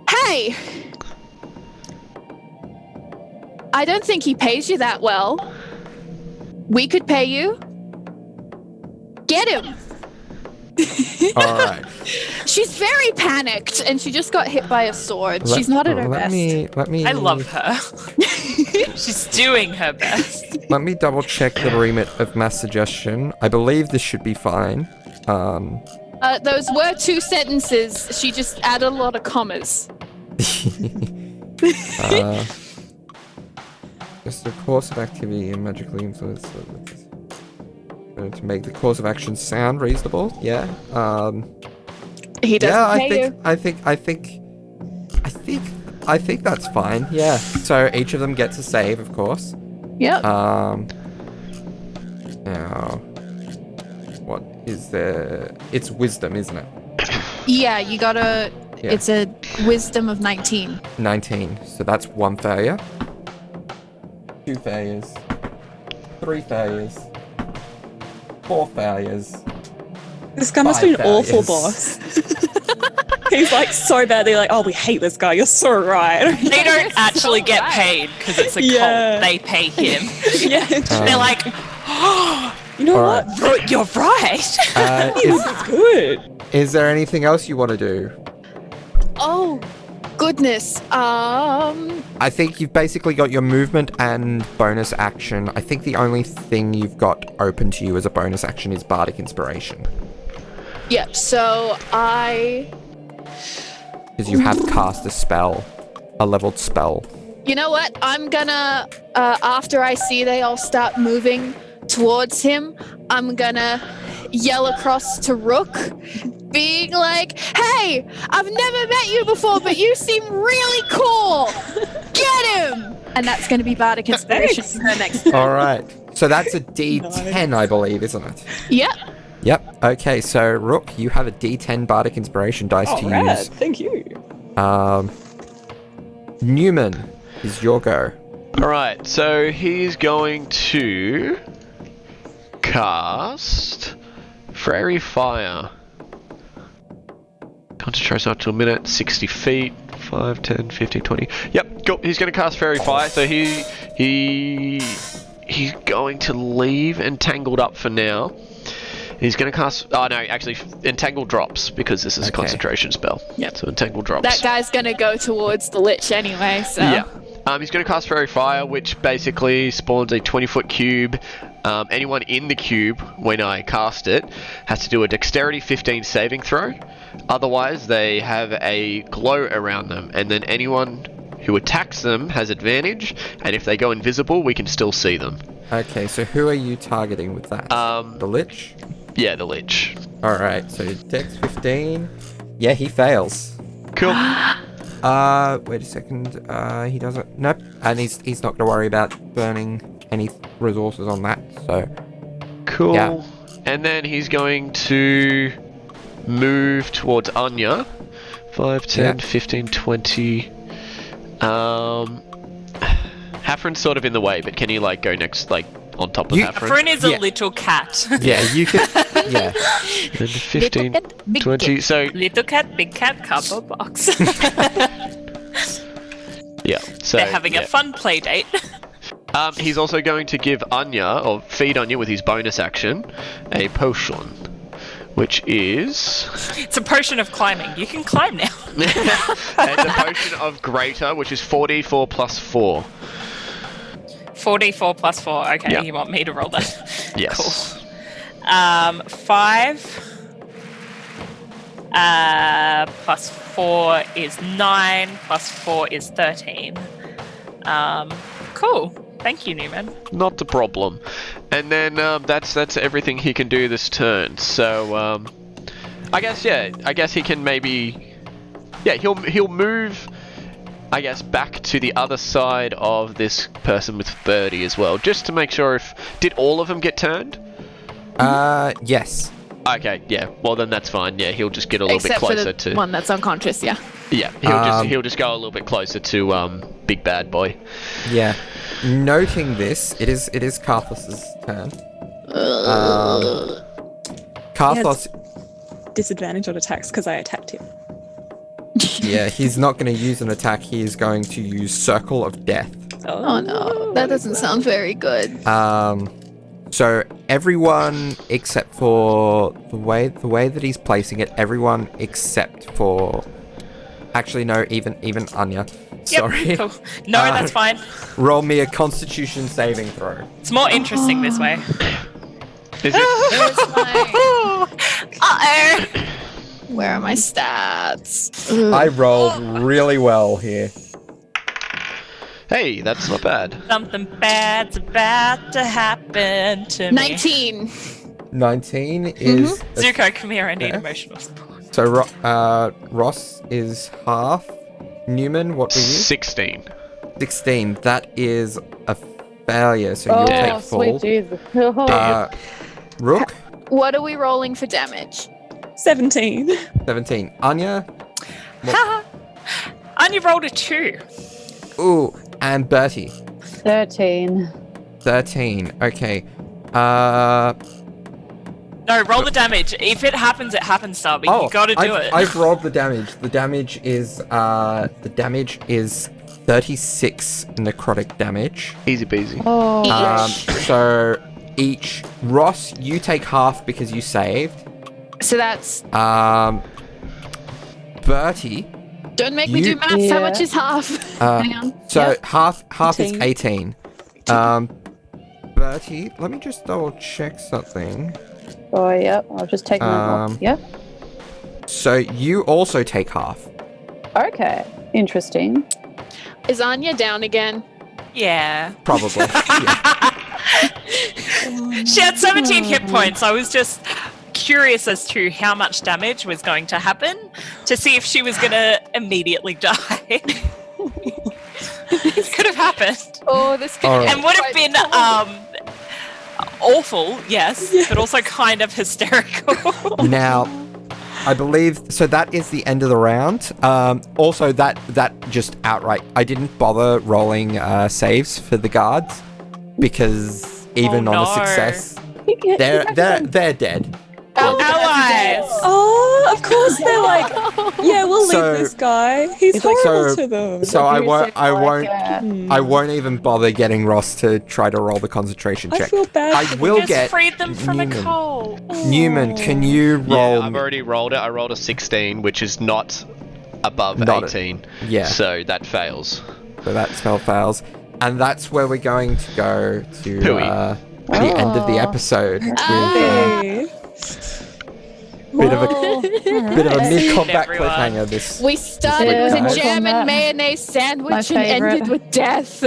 hey, I don't think he pays you that well. We could pay you. Get him. All right. She's very panicked, and she just got hit by a sword. She's not at her best. Let me. I love her. She's doing her best. Let me double check the remit of Mass Suggestion. I believe this should be fine. Those were 2 sentences. She just added a lot of commas. Just the course of activity and magically influence to make the course of action sound reasonable. Yeah. He doesn't pay you. I think that's fine. Yeah. So each of them gets a save, of course. Yep. Now, what is there? It's wisdom, isn't it? Yeah, you gotta. Yeah. It's a wisdom of 19. 19. So that's 1 failure. 2 failures. 3 failures. 4 failures. This guy must be an 5 awful failures. boss. He's like so bad. They're like, oh, we hate this guy. You're so right. They don't actually get paid because it's a cult. They pay him. Yeah. They're like, oh, you know All what? you're right. This is good. Is there anything else you want to do? Oh, goodness. I think you've basically got your movement and bonus action. I think the only thing you've got open to you as a bonus action is Bardic Inspiration. Yep, so Because you have cast a spell. A leveled spell. You know what? I'm gonna, after I see they all start moving towards him, I'm gonna yell across to Rook, being like, hey, I've never met you before, but you seem really cool. Get him! And that's gonna be Bardic Inspiration for her next turn. Alright. So that's a D10, I believe, isn't it? Yep. Yep. Okay, so Rook, you have a D10 Bardic Inspiration dice to Rad. use. Thank you. Neumann is your go. Alright, so he's going to cast Fairy Fire. Concentrates up to a minute, 60 feet, 5, 10, 15, 20. Yep, cool. He's going to cast Fairy Fire, so he's going to leave Entangled up for now. He's going to cast... Oh, no, actually, Entangle drops, because this is a concentration spell. Yep. So Entangle drops. That guy's gonna go towards the Lich anyway, so. Yeah. He's going to cast Fairy Fire, which basically spawns a 20-foot cube anyone in the cube, when I cast it, has to do a dexterity 15 saving throw. Otherwise, they have a glow around them, and then anyone who attacks them has advantage, and if they go invisible, we can still see them. Okay, so who are you targeting with that? The Lich? Yeah, the Lich. Alright, so Dex 15. Yeah, he fails. Cool. Wait a second. He doesn't. Nope. And he's not going to worry about burning any resources on that. So. Cool. Yeah. And then he's going to move towards Anya. 5, 10, 15, 20. Hafren's sort of in the way, but can he like go next, like on top of Hafren? Hafren is a little cat. Yeah, you can. Yeah. Then 15, 20. So Little cat, big cat, cardboard box. yeah. So They're having a fun play date. He's also going to give Anya, or feed Anya with his bonus action, a potion, which is... It's a potion of climbing. You can climb now. It's a potion of greater, which is 4d4 plus 4. 4d4 plus 4. Okay, Yep. you want me to roll that? Yes. Cool. 5 plus 4 is 9, plus 4 is 13. Cool. Thank you, Neumann. Not a problem. And then that's everything he can do this turn. So I guess he can maybe he'll move, I guess, back to the other side of this person with Birdie as well, just to make sure. Did all of them get turned? Yes. Okay, yeah. Well, then that's fine. Yeah, he'll just get a little Except bit closer for the to one that's unconscious, yeah. Yeah, he'll just go a little bit closer to Big Bad Boy. Yeah. Noting this, it is Karthos's turn. Karthos. Disadvantage on attacks because I attacked him. Yeah, he's not going to use an attack. He is going to use Circle of Death. Oh no, that doesn't sound very good. So everyone except for the way that he's placing it, everyone except for, actually no, even Anya. Sorry. Yep, cool. No, that's fine. Roll me a Constitution saving throw. It's more interesting this way. Is it? Uh-oh. Where are my stats? I rolled really well here. Hey, that's not bad. Something bad's about to happen to me. 19. 19 is... Zuko, come here. I need emotional support. So Ross is half. Newman, what were you? 16. 16. That is a failure, so you'll take full. Sweet Jesus. Rook, What are we rolling for damage? 17. 17. Anya, Anya rolled a 2. ooh, and Bertie, 13. 13. Okay. No, roll the damage. If it happens, it happens, Darby. You gotta do it. I've rolled the damage. The damage is 36 necrotic damage. Easy peasy. Oh. So each Ross, you take half because you saved. So that's... Bertie, Don't make me do maths. How Yeah. much is half? Hang on. so Yep. half is 18. 18. Bertie, let me just double check something. Oh, yep. I'll just take that off. Yep. So you also take half. Okay. Interesting. Is Anya down again? Yeah. Probably. Yeah. She had 17 hit points. I was just curious as to how much damage was going to happen to see if she was going to immediately die. This could have happened. Oh, this could Alright. And would have been awful, yes, but also kind of hysterical. Now, I believe so. That is the end of the round. Also, that just outright, I didn't bother rolling saves for the guards because even on a success, they're dead. Allies. Oh, of course they're like, yeah, we'll So- leave this guy. He's It's like- horrible So- to them. So I won't. Yeah. I won't even bother getting Ross to try to roll the concentration I check. feel bad. I for will Just get freed them from Newman. a cold. Newman, can you Yeah, roll? I've already rolled it. I rolled a 16, which is not above Not 18. Yeah. So that fails. So that spell fails, and that's where we're going to go to. Pooey. the end of the episode with Hey. bit of a Alright. mid-combat Everyone. cliffhanger. This We started Yeah. with a Guys. jam My and mayonnaise sandwich and favorite. ended with death.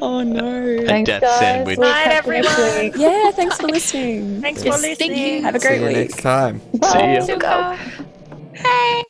Oh no. Thanks, death guys. sandwich. We'll Night, catch you next everyone. week. Yeah, thanks for listening. Thanks Yes, for thank listening. you. Have a see great you week. next time. See ya. Zuko. Hey.